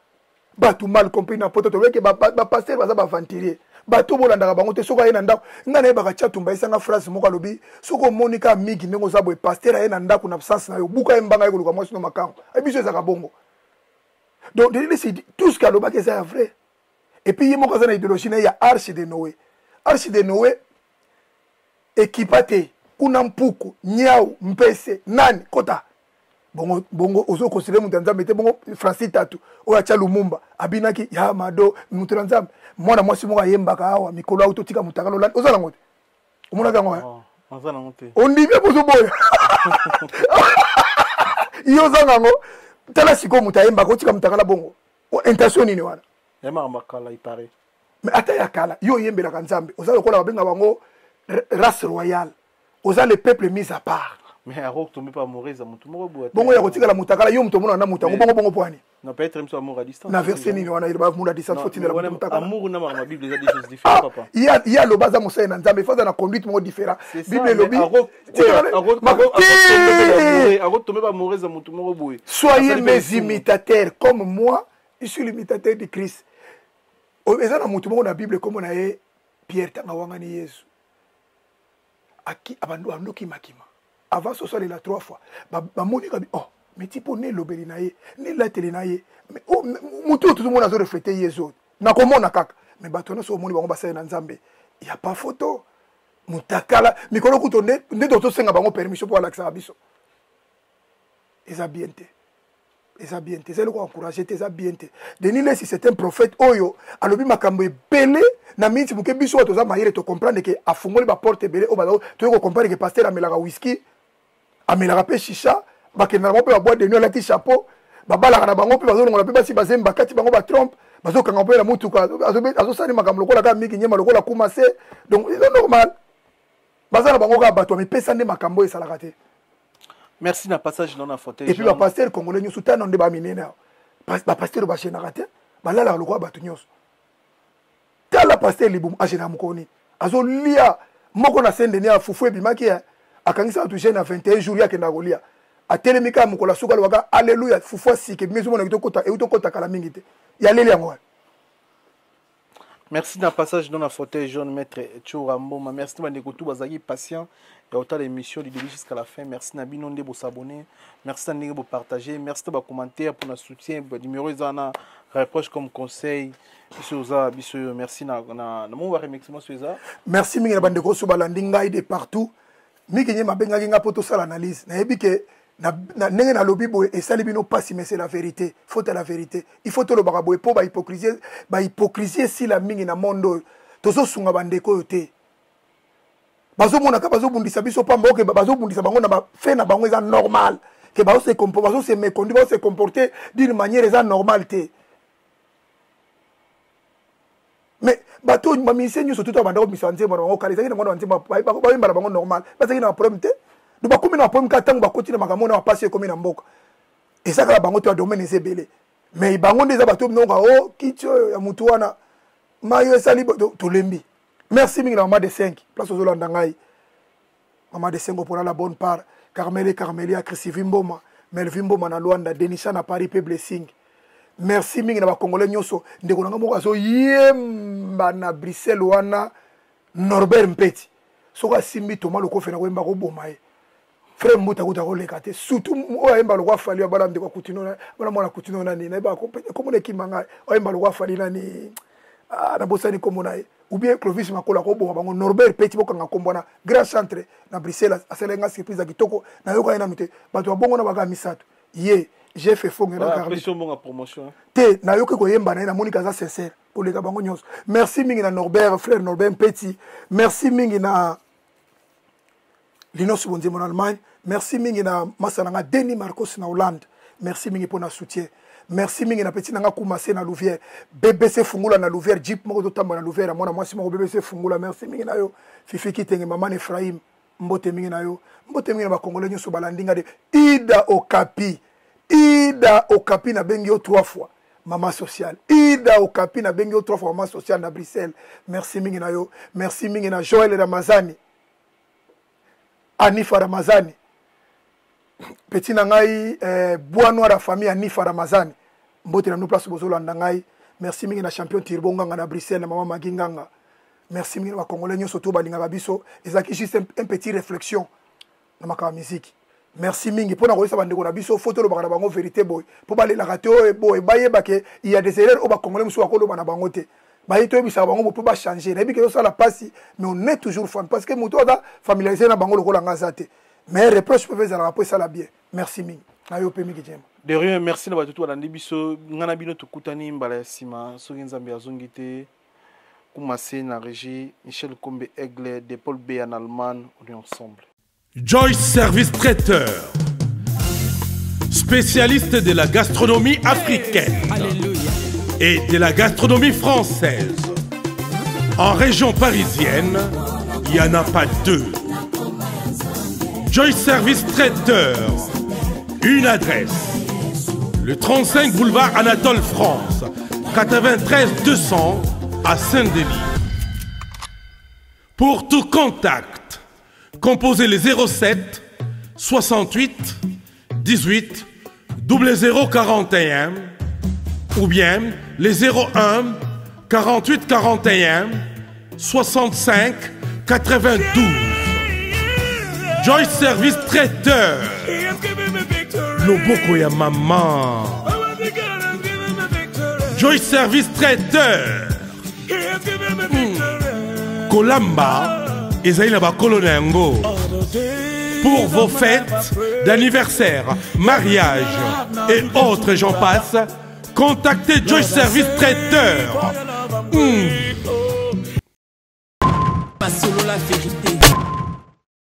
bato mal compris na poto to weke ba pasteur baza ba venturier bato bolandaka bango te soko ayena ndako nga na ba chatumba isanga phrase moko lobi soko monika migi ndeko za boy pasteur ayena ndako na absence na yo buka embanga yo ko mwasi no makambo biso ezaka bongo donc tout ce qu'aloba que c'est vrai. Et puis, il y a une idéologie, il y a Arche de Noé. Arche de Noé, équipate, Kunampuku, Niao, Mpese, Nani, Kota. Bongo, ozo considéré Moutanzam, mais bongo, Francis Tatu, Oacha Lumumba, Abinaki, Yamado, Moutanzam. Moi, moi, si moi, Yembaka, Mikolo, Autotika, Moutakalo, Ozalangote. On dit bien pour ce boy. Yozango, Talasiko, Moutayembako, Tika Moutakala Bongo. Intention, ni wana. Makala, il paraît. Mais attends, Yakala, yo yembe la kanzambe. Oza le kola benga bango race royale. Oza le peuple mis à part. Mais Arok tombe pas mourir za mutu moko boîte. Bongo ya kotika la mutakala yo mutu mona na mutango bongo poani. Na peut être même amour à distance. Na verset ni wana ira muna distance faut tindela mutakala. Amour na ma Bible déjà des choses différentes papa. Il y a le baza musa na nzambe faut na conduite mo différent. Bible lobi. Arok tombe pas mourir za mutu moko boîte. Soyez mes imitateurs comme moi, je suis l'imitateur de Christ. Ezana mutu moko na Bible comme na ye Pierre tanga wangani Yesu. Aki abandu andoki makima. Avant ce soit la 3 fois. Ba moni ka oh mais tipo ne lobeli na ye, ne la tele na ye. Mais oh mutu tout le monde a reflété Yesu. Na komona kaka. Mais batona so moni bango basaya na Nzambe. Il y a pas photo. Mutakala mikolo kuto ne doto senga bango permission pour alaxa biso. Eza bienté. Eza bien te, c'est le encourager te, eza bien te. Denis si c'est un prophète oyo, alobi makambo belé na minti muke biso toza maire to comprendre que afungoli ba porte belé o ba to ko comprendre que pasteur amelaka whisky, amelaka pe shisha, ba kenala mo pe ba boire de nuit la ti chapeau, ba balaka na bango pe ba zolongola pe ba si bazemba kati bango ba trompe, ba zo kanga pe la mutuka, azo sani makambo lokola ka miki nyema lokola kumase, donc c'est normal. Bazana bango ka bato mi pesa ne makambo esalaka te. Merci na passage dans la fauteuil. Et puis le pasteur congolais nous soutient on débat minena. Ba pasteur ba chez narate, ba la le roi batu nyos. Tala pasteur libum agena mukoni. Azo lia moko na sende ni afufu e bimaki akangisa toucher na 21 jours ya kenda golia. Atelemika mukola suka lwaka alléluia fufu sike mizo mona kitokota e utokota kala mingi te. Ya leli yango. Merci d'un passage dans la fauteuil jaune maître Tchourambo. Merci de m'écouter bazaki patient et autant l'émission du début jusqu'à la fin. Merci Nabino de vous s'abonner. Merci de vous partager. Merci de vous commenter pour notre soutien. Numéro zana reproche comme conseil. Merci na mon remixement sur ça. Merci mingi na bande ko subalandinga de partout. Miki nyema benga nga poto sala analyse. Na ebike na nenge na lobi boy et sali bino pas si mais c'est la vérité. Faut la vérité. Il faut to lo baka boy po ba hypocrisie si la mingi na mondo. Tozo sunga bande ko yote. Bazo mona ka bazo bundisa biso pa mboke bazo bundisa bango na ba fait na bango eza normal. Que bazo se comporter, bazo se méconduire, bazo se comporter d'une manière eza normalité. Mais bato mamisé nyo surtout abanda ko misanze bona ngo kale zaki na ngona nzima ba yimba bango normal. Bazaki na problème te. Nous avons un problème quand on continue à passer comme une mboka. Et ça, c'est un domaine belé. Mais il y a des abattoirs qui ont dit que Mutouana, Mayo Sali, Tolembi. Merci, Maman de 5. Place aux Hollandais. Maman de 5 pour la bonne part. Carmelia, Chrissy Vimboma, Melvin Boma, Luanda, Denisha, na Paris, Pe Blessing. Merci, Mingina Congolais Nyoso. Ndekonanga Yemba na Bruxelles, Wana, Norbert Mpeti. Soka Simbi, Thomas, le Kofena, Wemba, Robomae. Frère Mouta Gouta Rolekate, surtout Oemba le roi Fali, Balam de Coutinona, Balam la Coutinona, Neba, comme on est qui manga, Oemba le roi Fali, Nani, Nabosani Komonae, ou bien Clovis Makola Robo, Norbert Petit Bokanga Kombona, grand centre, na Bruxelles, à Selenga, c'est prise à Kitoko, Nayoka Namite, Bato Bongo Baga Misato, Yé, j'ai fait fond, promotion. Te, Nayoka Koyemba, na Monica sincère, pour les Gabangonios. Merci Mingina Norbert, frère Norbert Petit, merci Mingina. Lino Subonzi en Allemagne. Merci mingi na Masananga Denis Marcos na Hollande. Merci mingi pour na soutien. Merci mingi na petit nanga Koumassé na Louvière. BBC Fungula na Louvière. Jeep moko to tamba na Louvière. Moi si moko BBC Fungula. Merci mingi na yo. Fifi Kitenge Maman Ephraim. Mbote mingi na yo. Mbote mingi na ba Congolais nyoso balandinga de Ida Okapi. Ida Okapi na bengi yo 3 fois. Maman sociale. Ida Okapi na bengi 3 fois maman sociale na Bruxelles. Merci mingi na yo. Merci mingi na Joël Ramazani. Anifa Ramazani. Petit na ngai bois noir la famille Anifa Ramazani. Mbote na nous place bozolanda ngai. Merci mingi na champion Tirbonga na Bruxelles na maman Maginganga. Merci mingi na Congolais nyoso to balinga biso. Ezaki juste un petit réflexion na makama musique. Merci mingi pour na koyesa bandeko na biso photo lo bakana bango vérité boy. Pour baler la raté boy baye bake il y a des erreurs au ba Congolais muso akolo bana bango te. Baye to bisa bango pour pas changer. Na bi ke ça la passe mais on est toujours fan parce que muto da familiarisé na bango lokola ngazate. Mais reproche peut faire la ça la bien. Merci mingi. Na yo pe mingi jema. De rien, merci na batutu balandi biso ngana bino tukutani mbala sima soki nzambe azongite. Koumassé na régie, Michel Kombe Aigle, de Paul B en Allemagne, on est ensemble. Joyce Service Traiteur, spécialiste de la gastronomie africaine et de la gastronomie française. En région parisienne, il n'y en a pas deux. Joyce Service Traiteur, une adresse, le 35 boulevard Anatole France, 93 200 à Saint-Denis. Pour tout contact, composez les 07 68 18 0041 ou bien les 01 48 41 65 92. Joyce Service Traiteur. Loboko ya maman. Joyce Service Traiteur. Kolamba ezali na bakolo na yango. Pour vos fêtes d'anniversaire, mariage et autres j'en passe, contactez Joyce Service Traiteur.